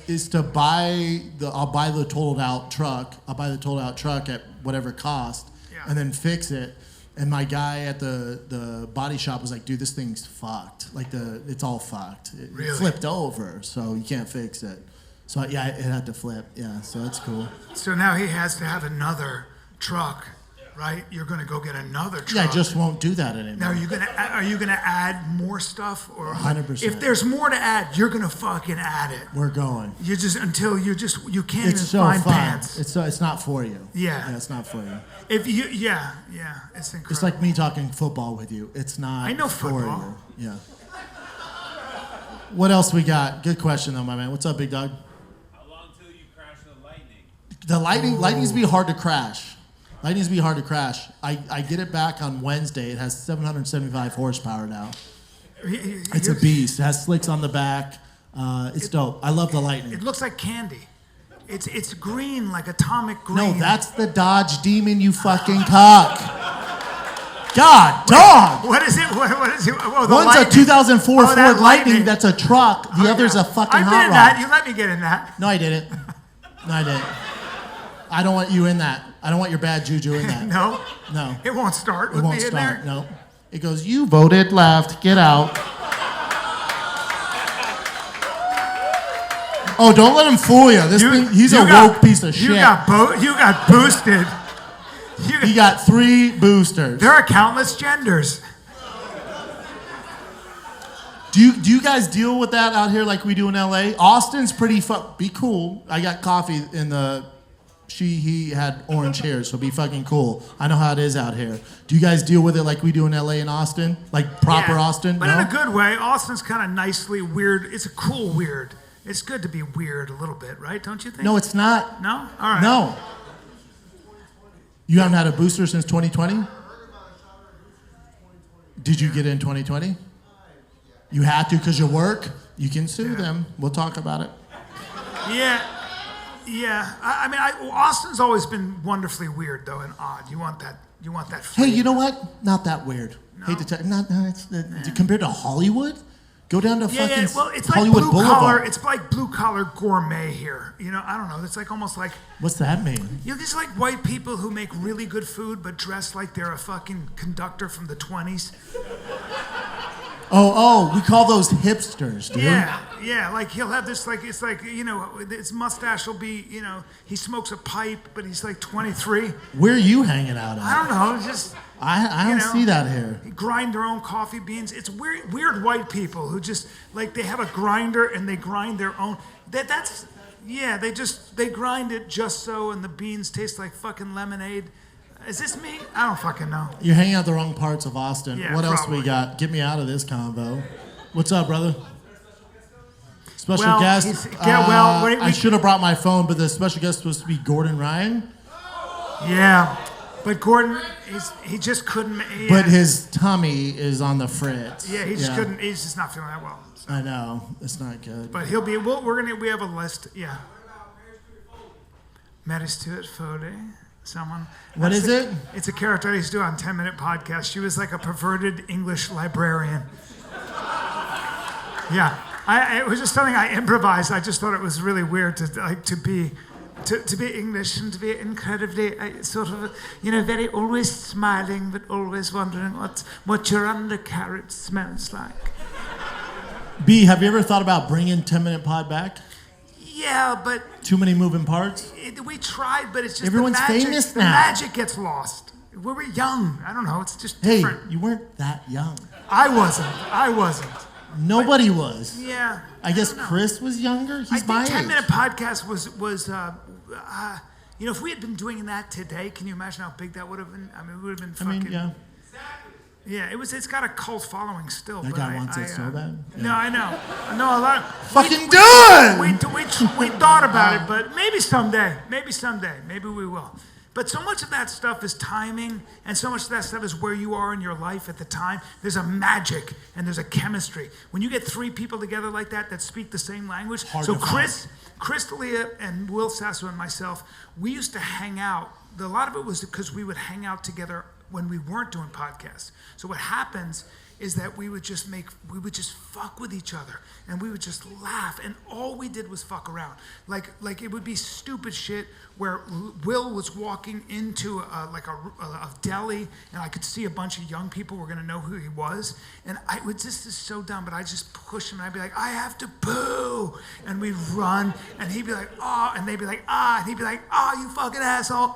is to I'll buy the totaled out truck. I'll buy the totaled out truck at whatever cost, and then fix it. And my guy at the body shop was like, dude, this thing's fucked. Like it's all fucked. It Really? flipped over, so you can't fix it. So yeah, it had to flip. Yeah, so that's cool. So now he has to have another truck, right? You're gonna go get another truck. Yeah, I just won't do that anymore. Now are you gonna add more stuff, or 100%. if there's more to add, you're gonna fucking add it. We're going. You just until you can't It's even so find fun. pants. It's not for you. Yeah. It's not for you. If you it's incredible. It's like me talking football with you. It's not I know for football. you. Yeah. What else we got? Good question though, my man. What's up, big dog? How long till you crash the The lightning? lightning's be hard to crash. Lightning's be hard to crash. I get it back on Wednesday. It has 775 horsepower now. It's a beast. It has slicks on the back. It's dope. I love the lightning. It looks like candy. It's green, like atomic green. No, that's the Dodge Demon, you fucking cock. God, dog. What is it? What is it? Oh, the One's lightning. a 2004 Oh, that Ford Lightning that's a truck. The other's yeah. a fucking I've been hot in rod. that. You let me get in that. No, I didn't. No, I didn't. I don't want you in that. I don't want your bad juju in that. No. No. It won't start It with won't me in start. there. No. It goes, you voted left. Get out. Oh, don't let him fool you. He's a woke piece of shit. You got boosted. He got 3 boosters. There are countless genders. Do you guys deal with that out here like we do in LA? Austin's pretty be cool. I got coffee in the he had orange hair, so be fucking cool. I know how it is out here. Do you guys deal with it like we do in LA and Austin? Like proper Yeah, Austin? But No? in a good way. Austin's kind of nicely weird. It's a cool weird. It's good to be weird a little bit, right? Don't you think? No, it's not. No? All right. No. You haven't had a booster since 2020? Did you get it in 2020? You had to because you work? You can sue them. We'll talk about it. Yeah. Yeah. I mean, Austin's always been wonderfully weird, though, and odd. You want that Hey, flavor. you know what? Not that weird. Hate to tell you. Compared to Hollywood? Go down to fucking Well, it's Hollywood like blue Boulevard. collar. It's like blue collar gourmet here. You know, I don't know. It's like almost like What's that mean? just like white people who make really good food but dress like they're a fucking conductor from the 20s. Oh, we call those hipsters, dude. Yeah. Like he'll have this it's like his mustache will be he smokes a pipe but he's like 23. Where are you hanging out I at? don't know. Just I don't see that here. grind their own coffee beans. It's weird white people who just like they have a grinder and they grind their own. They grind it just so, and the beans taste like fucking lemonade. Is this me? I don't fucking know. You're hanging out the wrong parts of Austin. Yeah, What else probably. we got? Get me out of this convo. What's up, brother? Special Well, guest. we- I should have brought my phone, but the special guest was supposed to be Gordon Ryan. Yeah, but Gordon, he just couldn't. Yeah. But his tummy is on the fritz. Yeah, he just couldn't. He's just not feeling that well. So. I know. It's not good. But he'll be. We have a list. Yeah. Mary Stuart Foley. Someone. What is it? It's a character I used to do on 10-Minute Podcast. She was like a perverted English librarian. Yeah. It was just something I improvised. I just thought it was really weird to be English and to be incredibly very always smiling but always wondering what your undercarriage smells like. B, have you ever thought about bringing 10-Minute Pod back? Yeah, but Too many moving parts? we tried, but it's just Everyone's the magic, famous the now. magic gets lost. We were young. I don't know. It's just Hey, different. you weren't that young. I wasn't. Nobody was. Yeah. I guess don't know. Chris was younger. I He's think my age. 10-Minute Podcast was if we had been doing that today, can you imagine how big that would have been? I mean, it would have been fucking. yeah. Yeah, it's got a cult following still. That but guy wants it so bad. No, I know. No, a lot. Fucking do it! We thought about it, but maybe someday. Maybe we will. But so much of that stuff is timing, and so much of that stuff is where you are in your life at the time. There's a magic and there's a chemistry. When you get 3 people together like that speak the same language. Hard So to find. Chris D'Elia and Will Sasso and myself, we used to hang out. A lot of it was because we would hang out together when we weren't doing podcasts. So what happens is that we would just fuck with each other, and we would just laugh, and all we did was fuck around. Like it would be stupid shit where Will was walking into a deli, and I could see a bunch of young people were gonna know who he was, and I would just is so dumb, but I'd just push him, and I'd be like, I have to poo, and we'd run, and he'd be like, oh, and they'd be like, ah, and he'd be like, oh, you fucking asshole,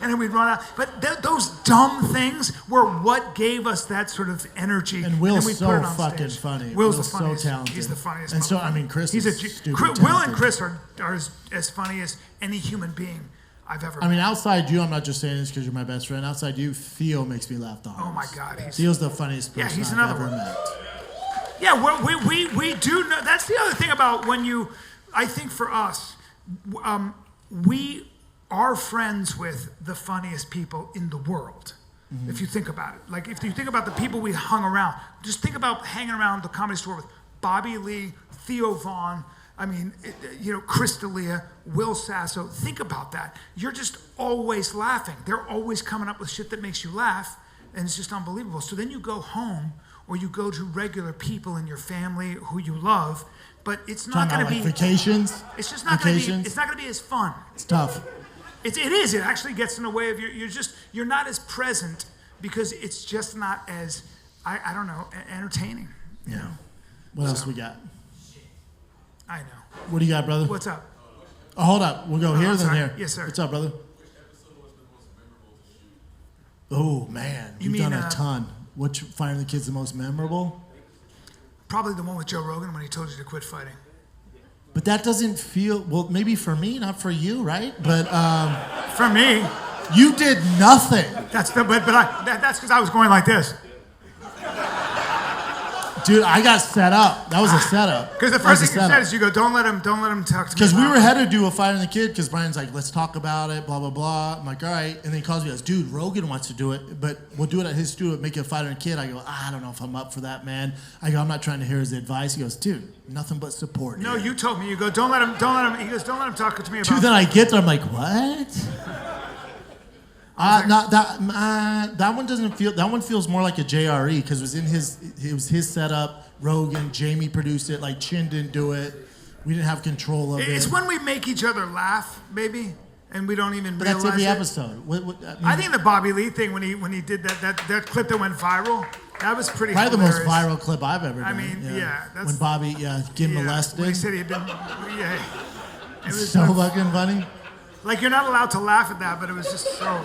and then we'd run out. But those dumb things were what gave us that sort of energy. And Will's we so put it on fucking stage. funny. Will's the so funniest. talented. He's the funniest. And so, I mean, Chris he's is stupid stupid Will and talented. Chris are as funny as any human being I've ever I mean, met. outside you, I'm not just saying this because you're my best friend. Outside you, Theo makes me laugh the hardest. Oh my God, Theo's the funniest person he's I've another ever one. met. Yeah, well, we do know. That's the other thing about when you, I think for us, we are friends with the funniest people in the world. Mm-hmm. If you think about it. Like if you think about the people we hung around, just think about hanging around the Comedy Store with Bobby Lee, Theo Vaughn, I mean, Chris D'Elia, Will Sasso. Think about that. You're just always laughing. They're always coming up with shit that makes you laugh, and it's just unbelievable. So then you go home, or you go to regular people in your family who you love, but it's not going to be vacations. It's just not going to be. It's not going to be as fun. It's tough. It is. It actually gets in the way of you're not as present because it's just not as I don't know, entertaining. You know. What else we got? I know. What do you got, brother? What's up? Oh, hold up. We'll go here then sorry. here. Yes, sir. What's up, brother? Oh man, you've done a ton. Which Fire the Kid's the most memorable? Probably the one with Joe Rogan when he told you to quit fighting. But that doesn't feel well. Maybe for me, not for you, right? But for me, you did nothing. That's because I was going like this. Dude, I got set up. That was a setup. Because the first thing you said is you go, don't let him talk to me. Because we were headed to do a Fire the Kid because Brian's like, let's talk about it, blah, blah, blah. I'm like, all right. And then he calls me and goes, dude, Rogan wants to do it, but we'll do it at his studio, make it a Fire the Kid. I go, I don't know if I'm up for that, man. I go, I'm not trying to hear his advice. He goes, dude, nothing but support. No, here. You told me. You go, don't let him. He goes, don't let him talk to me about Dude, then I get there, I'm like, what? That one doesn't feel. That one feels more like a JRE because it was his setup. Rogan, Jamie produced it. Like Chin didn't do it. We didn't have control of it. It's when we make each other laugh, maybe, and we don't even realize that's every it. episode. I think the Bobby Lee thing when he did that clip that went viral, that was pretty. Probably hilarious. the most viral clip I've ever done. I mean, yeah, that's when Bobby get molested. When he said he'd been, it was so fucking funny. Like you're not allowed to laugh at that, but it was just so.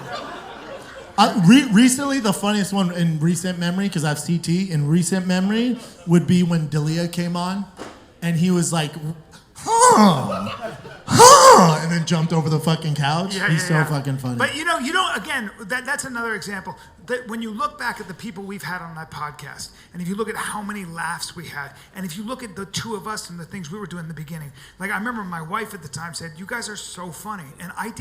Recently, the funniest one in recent memory, because I have CT, in recent memory, would be when D'Elia came on, and he was like, and then jumped over the fucking couch. He's so fucking funny. But you don't, again, that's another example. That when you look back at the people we've had on that podcast, and if you look at how many laughs we had, and if you look at the two of us and the things we were doing in the beginning, like I remember my wife at the time said, you guys are so funny, and I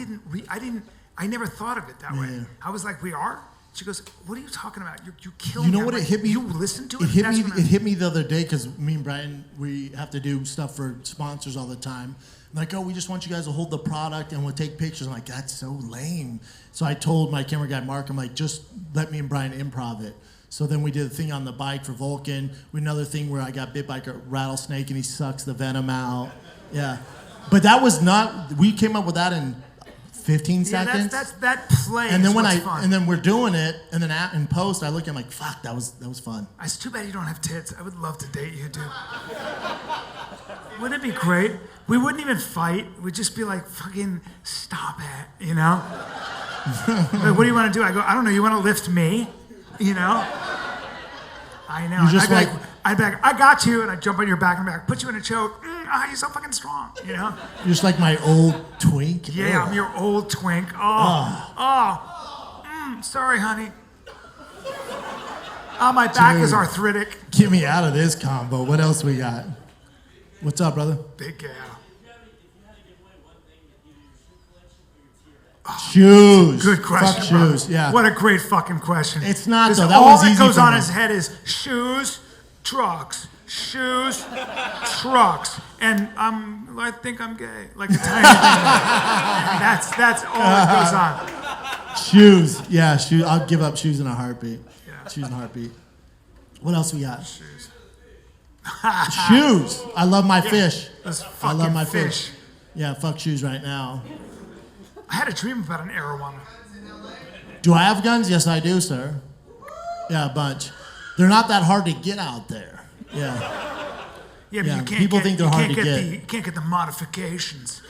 never thought of it that way. I was like, we are? She goes, what are you talking about? You kill me. You know what? It hit me. You listen to it? It hit me the other day because me and Brian, we have to do stuff for sponsors all the time. I'm like, oh, we just want you guys to hold the product and we'll take pictures. I'm like, that's so lame. So I told my camera guy, Mark, I'm like, just let me and Brian improv it. So then we did a thing on the bike for Vulcan. We did another thing where I got bit by a rattlesnake and he sucks the venom out. Yeah. But that was not, we came up with that in 15 seconds. That play. And then fun. and then we're doing it, and then in post, I look at him like, fuck, that was fun. It's too bad you don't have tits. I would love to date you, dude. Wouldn't it be great? We wouldn't even fight. We'd just be like, fucking stop it, you know? Like, what do you want to do? I go, I don't know. You want to lift me? You know? I know. I'd be like, I got you, and I'd jump on your back and be like, put you in a choke. You're so fucking strong, you know? You're just like my old twink. Yeah, I'm your old twink. Sorry, honey. My back is arthritic. Get me out of this combo. What else we got? What's up, brother? Big gal. Shoes. Good question. Fuck shoes. Yeah. What a great fucking question. It's not though. That That all one's that easy goes for on me. his head is shoes, trucks, shoes, trucks, and I think I'm gay, like a tiny thing. That's all that goes on. Shoes. Yeah, shoes. I'll give up shoes in a heartbeat. Yeah. Shoes in a heartbeat. What else we got? Shoes. Shoes. I love my fish. I love my fish. Yeah, fuck shoes right now. I had a dream about an arowana. Do I have guns? Yes, I do, sir. Yeah, a bunch. They're not that hard to get out there. Yeah. Yeah, but Yeah, you can't people think they're hard to get. You can't get the modifications.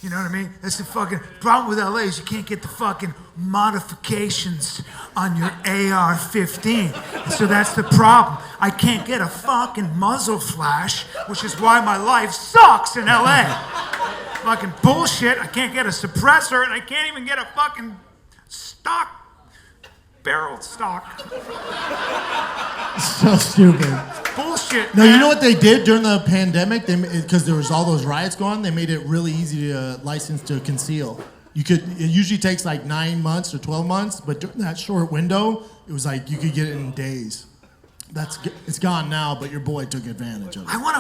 You know what I mean? That's the fucking problem with LA is you can't get the fucking modifications on your AR-15. So that's the problem. I can't get a fucking muzzle flash, which is why my life sucks in LA. Fucking bullshit. I can't get a suppressor, and I can't even get a fucking barrel stock. So stupid. Bullshit. No, man. you know what they did during the pandemic? Because there was all those riots going on, they made it really easy to license to conceal. It usually takes like 9 months or 12 months, but during that short window, it was like you could get it in days. It's gone now, but your boy took advantage of it. I want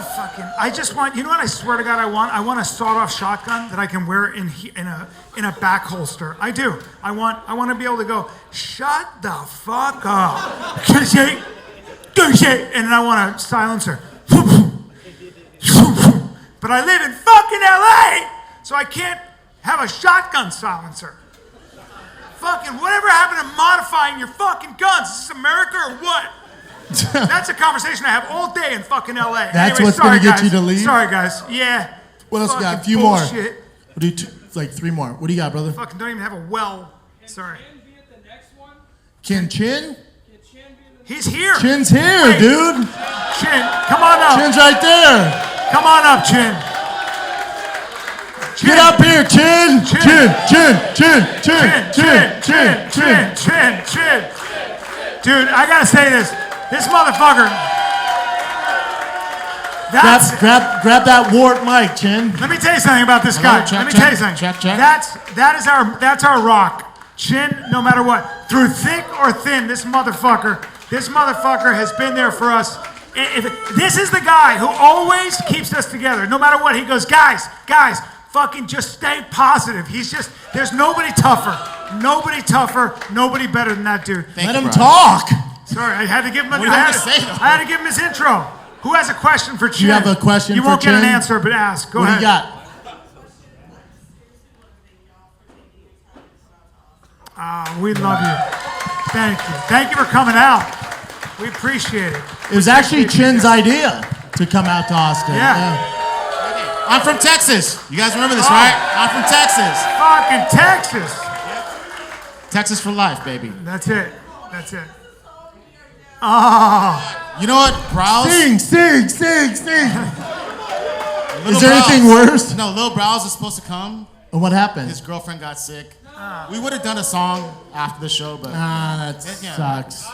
you know what I swear to God I want? I want a sawed-off shotgun that I can wear in a back holster. I do. I want to be able to go, shut the fuck up. And then I want a silencer. But I live in fucking LA, so I can't have a shotgun silencer. Fucking whatever happened to modifying your fucking guns? Is this America or what? That's a conversation I have all day in fucking LA. That's anyway, what's going to get you to leave? Sorry, guys. Yeah. What else you got? A few bullshit. more. We'll do like 3 more. What do you got, brother? Fucking don't even have a well. Sorry. Can Chin? He's here. Chin's here, Wait. dude. Chin, come on up. Chin's right there. Come on up, Chin. Get up here, Chin. Chin. Dude, I gotta say this. This motherfucker. Grab that wart mic, Chin. Let me tell you something about this guy. Let me tell you something. That's our rock. Chin, no matter what. Through thick or thin, this motherfucker has been there for us. This is the guy who always keeps us together. No matter what, he goes, guys, fucking just stay positive. There's nobody tougher, nobody better than that dude. Let him talk. Sorry, I had to give him. What do you want to say, though? I had to give him his intro. Who has a question for Chin? You have a question You for won't get an Chin? answer, but ask. Go What do ahead. you got? We love you. Thank you. Thank you for coming out. We appreciate it. It was actually Chin's idea to come out to Austin. Yeah. I'm from Texas. You guys remember this, right? I'm from Texas. Fucking Texas. Texas for life, baby. That's it. Oh. You know what? Browse. Sing. Lil Is there Browse- anything worse? No, Lil Browse was supposed to come. And what happened? His girlfriend got sick. We would have done a song after the show, but That Yeah. sucks.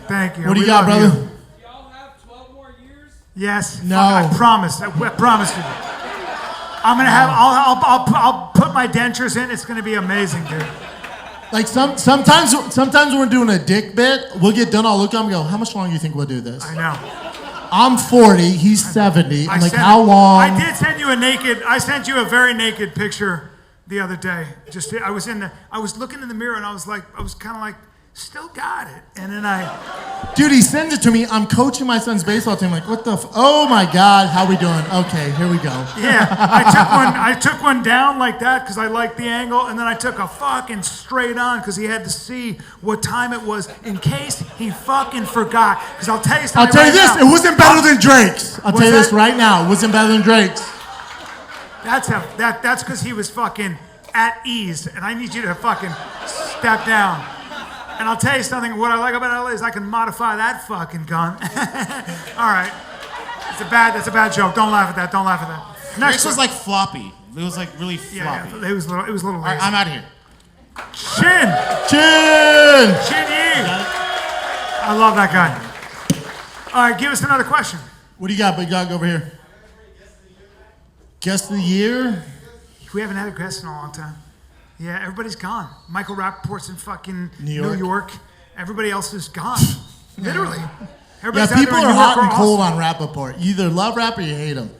Thank you. What do you We got, love brother? you. Yes. No. I promise you. I'm gonna have. I'll put my dentures in. It's gonna be amazing, dude. Like sometimes when we're doing a dick bit, we'll get done. I'll look at him and go, "How much longer do you think we'll do this?" I know. I'm 40. He's 70. I'm like, sent- "How long?" I did send you I sent you a very naked picture the other day. I was looking in the mirror and I was kind of like, still got it. And then Dude, he sends it to me. I'm coaching my son's baseball team. Like, what the? Oh my God, how we doing? Okay, here we go. Yeah, I took one down like that because I liked the angle, and then I took a fucking straight on because he had to see what time it was in case he fucking forgot. Because I'll tell you something. I'll tell you right this, now. it wasn't better than Drake's. I'll tell you this that? right now, it wasn't better than Drake's. That's because he was fucking at ease, and I need you to fucking step down. And I'll tell you something, what I like about LA is I can modify that fucking gun. All right. That's a bad joke. Don't laugh at that. This was like floppy. It was like really floppy. Yeah, it was a little All right, lazy. I'm out of here. Chin Yi. I love that guy. All right, give us another question. What do you got, big dog, over here? Guest of the year? We haven't had a guest in a long time. Yeah, everybody's gone. Michael Rappaport's in fucking New New York. York. Everybody else is gone. Literally. Yeah, Everybody's people either are in New York hot or and cold Austin. on Rappaport. You either love Rap or you hate him.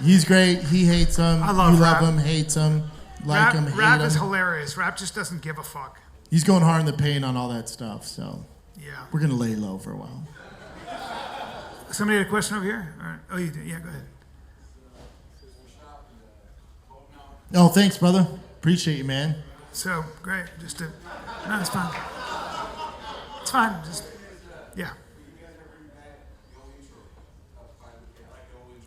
He's great. He hates him. I love You Rap. love him, hates him, like him, hate Rap him. is hilarious. Rap just doesn't give a fuck. He's going hard in the paint on all that stuff, so Yeah. we're gonna lay low for a while. Somebody had a question over here? Or, oh, you did. Yeah, go ahead. Oh, thanks, brother. Appreciate you, man. So great. No, it's fine. It's fine. Yeah.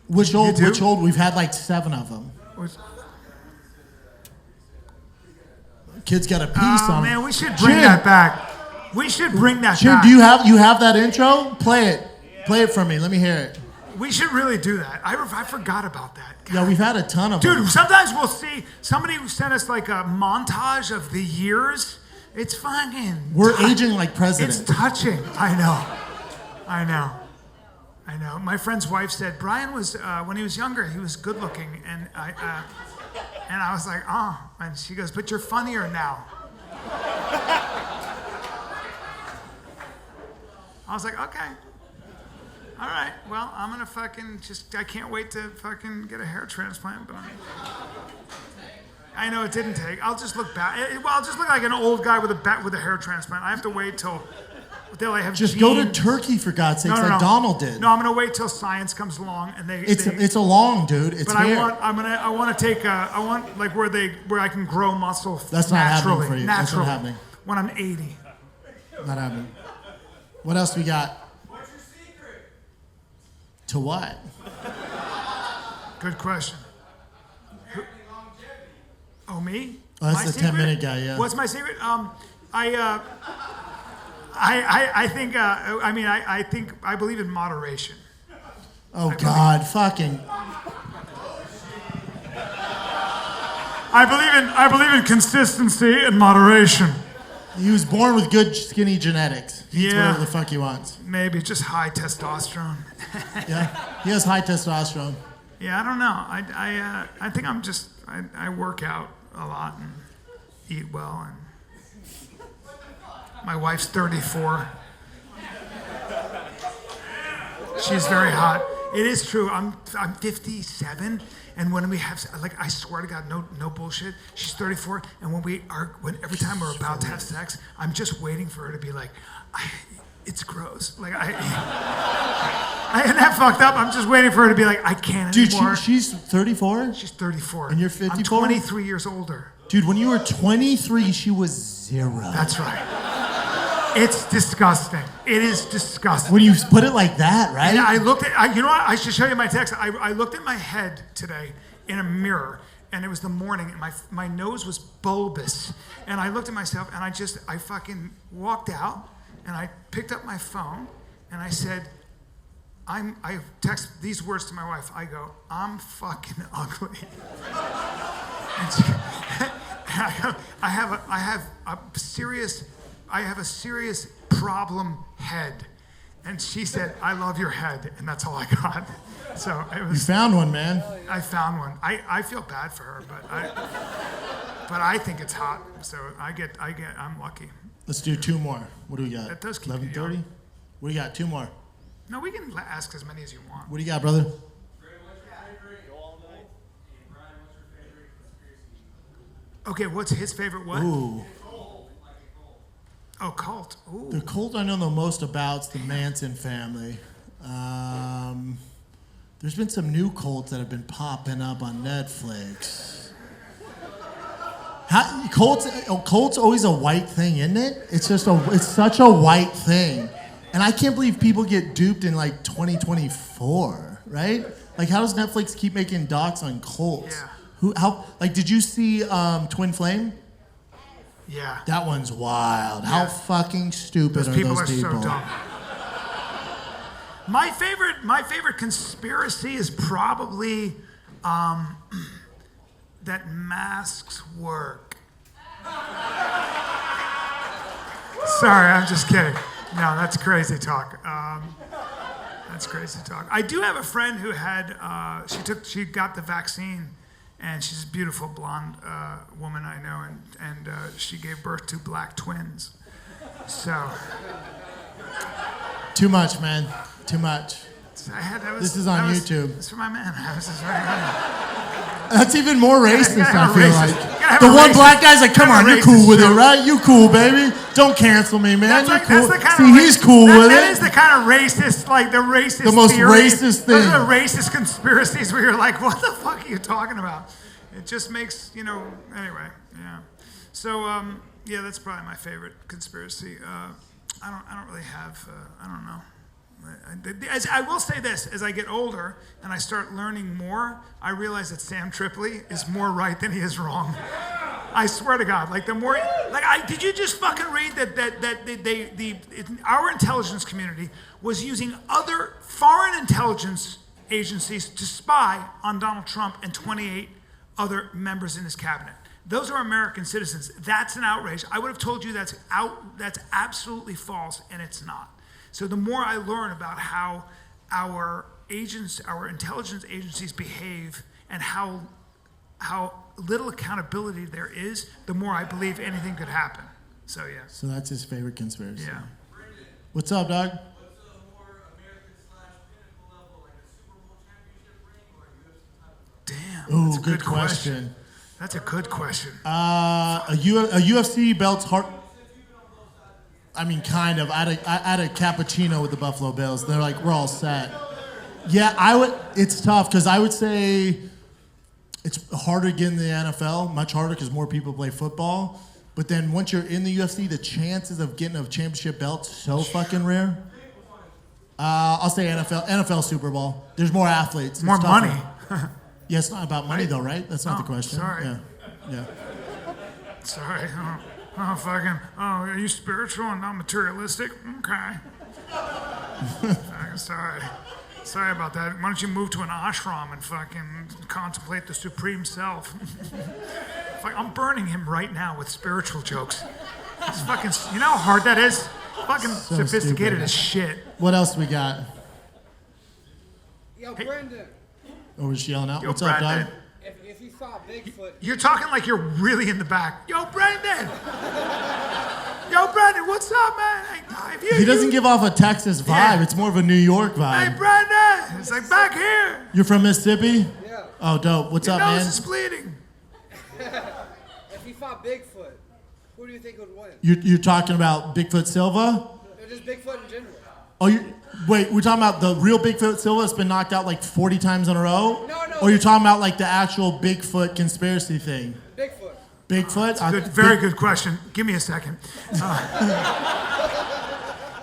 Which You old? do? Which old? We've had like 7 of them. Kid's got a piece Oh on. man, we should bring Jim. that back. We should bring that Jim, back. do you have that intro? Play it. Play it for me. Let me hear it. We should really do that. I forgot about that. Yeah, we've had a ton of them. Dude, sometimes we'll see somebody who sent us like a montage of the years. It's fucking. We're aging like presidents. It's touching. I know. My friend's wife said Brian was when he was younger, he was good looking, and I was like, oh, and she goes, but you're funnier now. I was like, okay. All right, well, I'm gonna fucking I can't wait to fucking get a hair transplant, but I know it didn't take. I'll just look back. Well, I'll just look like an old guy with a hair transplant. I have to wait till I have Just genes. go to Turkey for God's sakes, like Donald did. No, I'm gonna wait till science comes along and It's a long, dude. It's but hair. I want to take I want like where I can grow muscle That's not naturally. happening for you. That's not happening. When I'm 80. Not happening. What else we got? What's your secret? To what? Good question. Oh, me? Oh, that's My the 10-minute guy, yeah. What's my secret? I think I believe in moderation. Oh God, fucking. I believe in consistency and moderation. He was born with good skinny genetics. He eats Yeah. whatever the fuck he wants. Maybe just high testosterone. Yeah, he has high testosterone. Yeah, I don't know. I think I work out a lot and eat well, and my wife's 34. She's very hot. It is true. I'm 57, and when we have, like, I swear to God, no bullshit. She's 34, and every time we're about to have sex, I'm just waiting for her to be like, it's gross. Like I isn't that fucked up? I'm just waiting for her to be like, I can't anymore. Dude, she's 34? She's 34. And you're 54? I'm 23 years older. Dude, when you were 23, she was 0. That's right. It's disgusting. It is disgusting. When you put it like that, right? And I looked at, you know what? I should show you my text. I looked at my head today in a mirror, and it was the morning, and my nose was bulbous. And I looked at myself, and I fucking walked out, and I picked up my phone, and I said, I text these words to my wife. I go, I'm fucking ugly. And she, I have a serious problem head. And she said, I love your head. And that's all I got. So it was. You found one, man. I found one. I feel bad for her, but I think it's hot. So I'm lucky. Let's do 2 more. What do we got? That does keep you 11:30? young. What do you got? 2 more. No, we can ask as many as you want. What do you got, brother? Okay, what's his favorite what? Ooh. Oh, cult. Ooh. The cult I know the most about is the Manson family. There's been some new cults that have been popping up on Netflix. Cult's always a white thing, isn't it? It's such a white thing. And I can't believe people get duped in like 2024, right? Like, how does Netflix keep making docs on cults? Yeah. Did you see Twin Flame? Yeah. That one's wild. Yeah. How fucking stupid Those are people those are people? so dumb. My favorite conspiracy is probably that masks work. Sorry, I'm just kidding. No, that's crazy talk. That's crazy talk. I do have a friend who had she got the vaccine, and she's a beautiful blonde woman I know, and she gave birth to black twins. So. Too much, man. Too much. This is on YouTube. It's for my man. This is right. That's even more racist, I feel like. The The one black guy's like, come on, you're cool with it, right? You cool, baby. Don't cancel me, man. You're cool. See, he's cool with it. That is the kind of racist, like the racist The most theory. racist thing. Those are the racist conspiracies where you're like, what the fuck are you talking about? It just makes, anyway, yeah. So, yeah, that's probably my favorite conspiracy. I don't really have, I don't know. As I will say this, as I get older and I start learning more, I realize that Sam Tripoli is more right than he is wrong. I swear to God, like the more, like did you just fucking read that our intelligence community was using other foreign intelligence agencies to spy on Donald Trump and 28 other members in his cabinet. Those are American citizens. That's an outrage. I would have told you that's absolutely false, and it's not. So the more I learn about how our intelligence agencies behave and how little accountability there is, the more I believe anything could happen. So yeah. So that's his favorite conspiracy. Yeah. What's up, dog? Damn. Ooh, that's a good question. That's a good question. A UFC belt's hard. I mean, kind of. I had a cappuccino with the Buffalo Bills. They're like, we're all set. Yeah, it's tough because I would say it's harder to get in the NFL, much harder because more people play football. But then once you're in the UFC, the chances of getting a championship belt's so fucking rare. I'll say NFL Super Bowl. There's more athletes. It's more tougher. money. Yeah, it's not about money though, right? That's not the question. Sorry. Yeah. Sorry. Are you spiritual and not materialistic? Okay. Sorry about that. Why don't you move to an ashram and fucking contemplate the supreme self? I'm burning him right now with spiritual jokes. It's fucking, you know how hard that is? Fucking So sophisticated stupid. as shit. What else we got? Yo, Brendan. Oh, we're just yelling out. Yo, What's up, Brandon. dog? If you saw Bigfoot, You're talking like you're really in the back. Yo, Brandon! Yo, Brandon, what's up, man? He doesn't give off a Texas vibe. Yeah. It's more of a New York Hey, vibe. Brandon! It's like back here. You're from Mississippi? yeah. Oh, dope. What's Your up, nose man? is bleeding. If you fought Bigfoot, who do you think would win? You're talking about Bigfoot Silva? Or just Bigfoot in general? Oh, wait, we're talking about the real Bigfoot Silva that's been knocked out like 40 times in a row? No. Or you're talking about like the actual Bigfoot conspiracy thing? Bigfoot. Bigfoot? Very good question. Give me a second.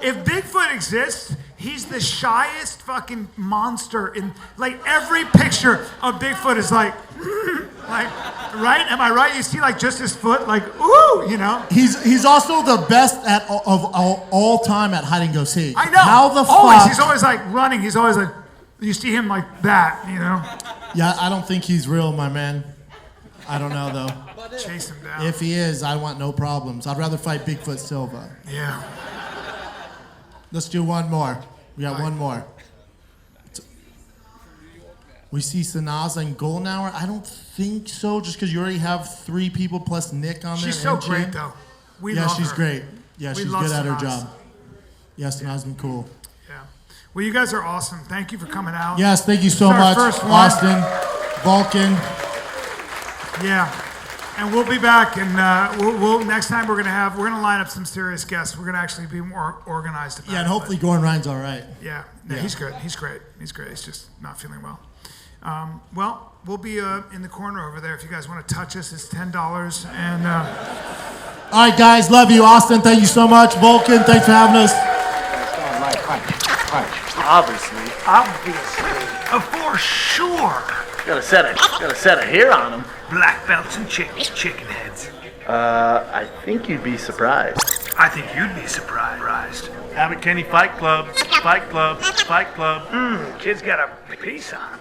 If Bigfoot exists, he's the shyest fucking monster in, like, every picture of Bigfoot is like, right? Am I right? You see, like, just his foot, like, ooh, you know? He's also the best of all time at hide and go seek. I know. How the always, fuck? he's always like running. He's always like, you see him like that, you know? Yeah, I don't think he's real, my man. I don't know though. Chase him down. If he is, I want no problems. I'd rather fight Bigfoot Silva. Yeah. Let's do one more. We got one more. We see Sanaz and Goldenauer. I don't think so, just because you already have 3 people plus Nick on there. She's so and Jim. great, though. We love she's her. great. Yeah, We she's love good at her Sanaz. job. Yeah, Sanaz's been cool. Yeah. Well, you guys are awesome. Thank you for coming out. Yes, thank you so It's our much, first one. Austin, Vulcan. Yeah. And we'll be back, and we'll next time we're gonna line up some serious guests. We're gonna actually be more organized about it. Yeah, and hopefully Gordon Ryan's all right. Yeah, he's good. He's great. He's great. He's just not feeling well. Well, we'll be in the corner over there if you guys want to touch us. It's $10, and All right, guys, love you. Austin, thank you so much. Vulcan, thanks for having us. Obviously. for sure, Got a set of hair on him. black belts and chicken heads. I think you'd be surprised. I think you'd be surprised. Abbott Kenny Fight Club. Fight Club. Fight Club. Kid's got a piece on him.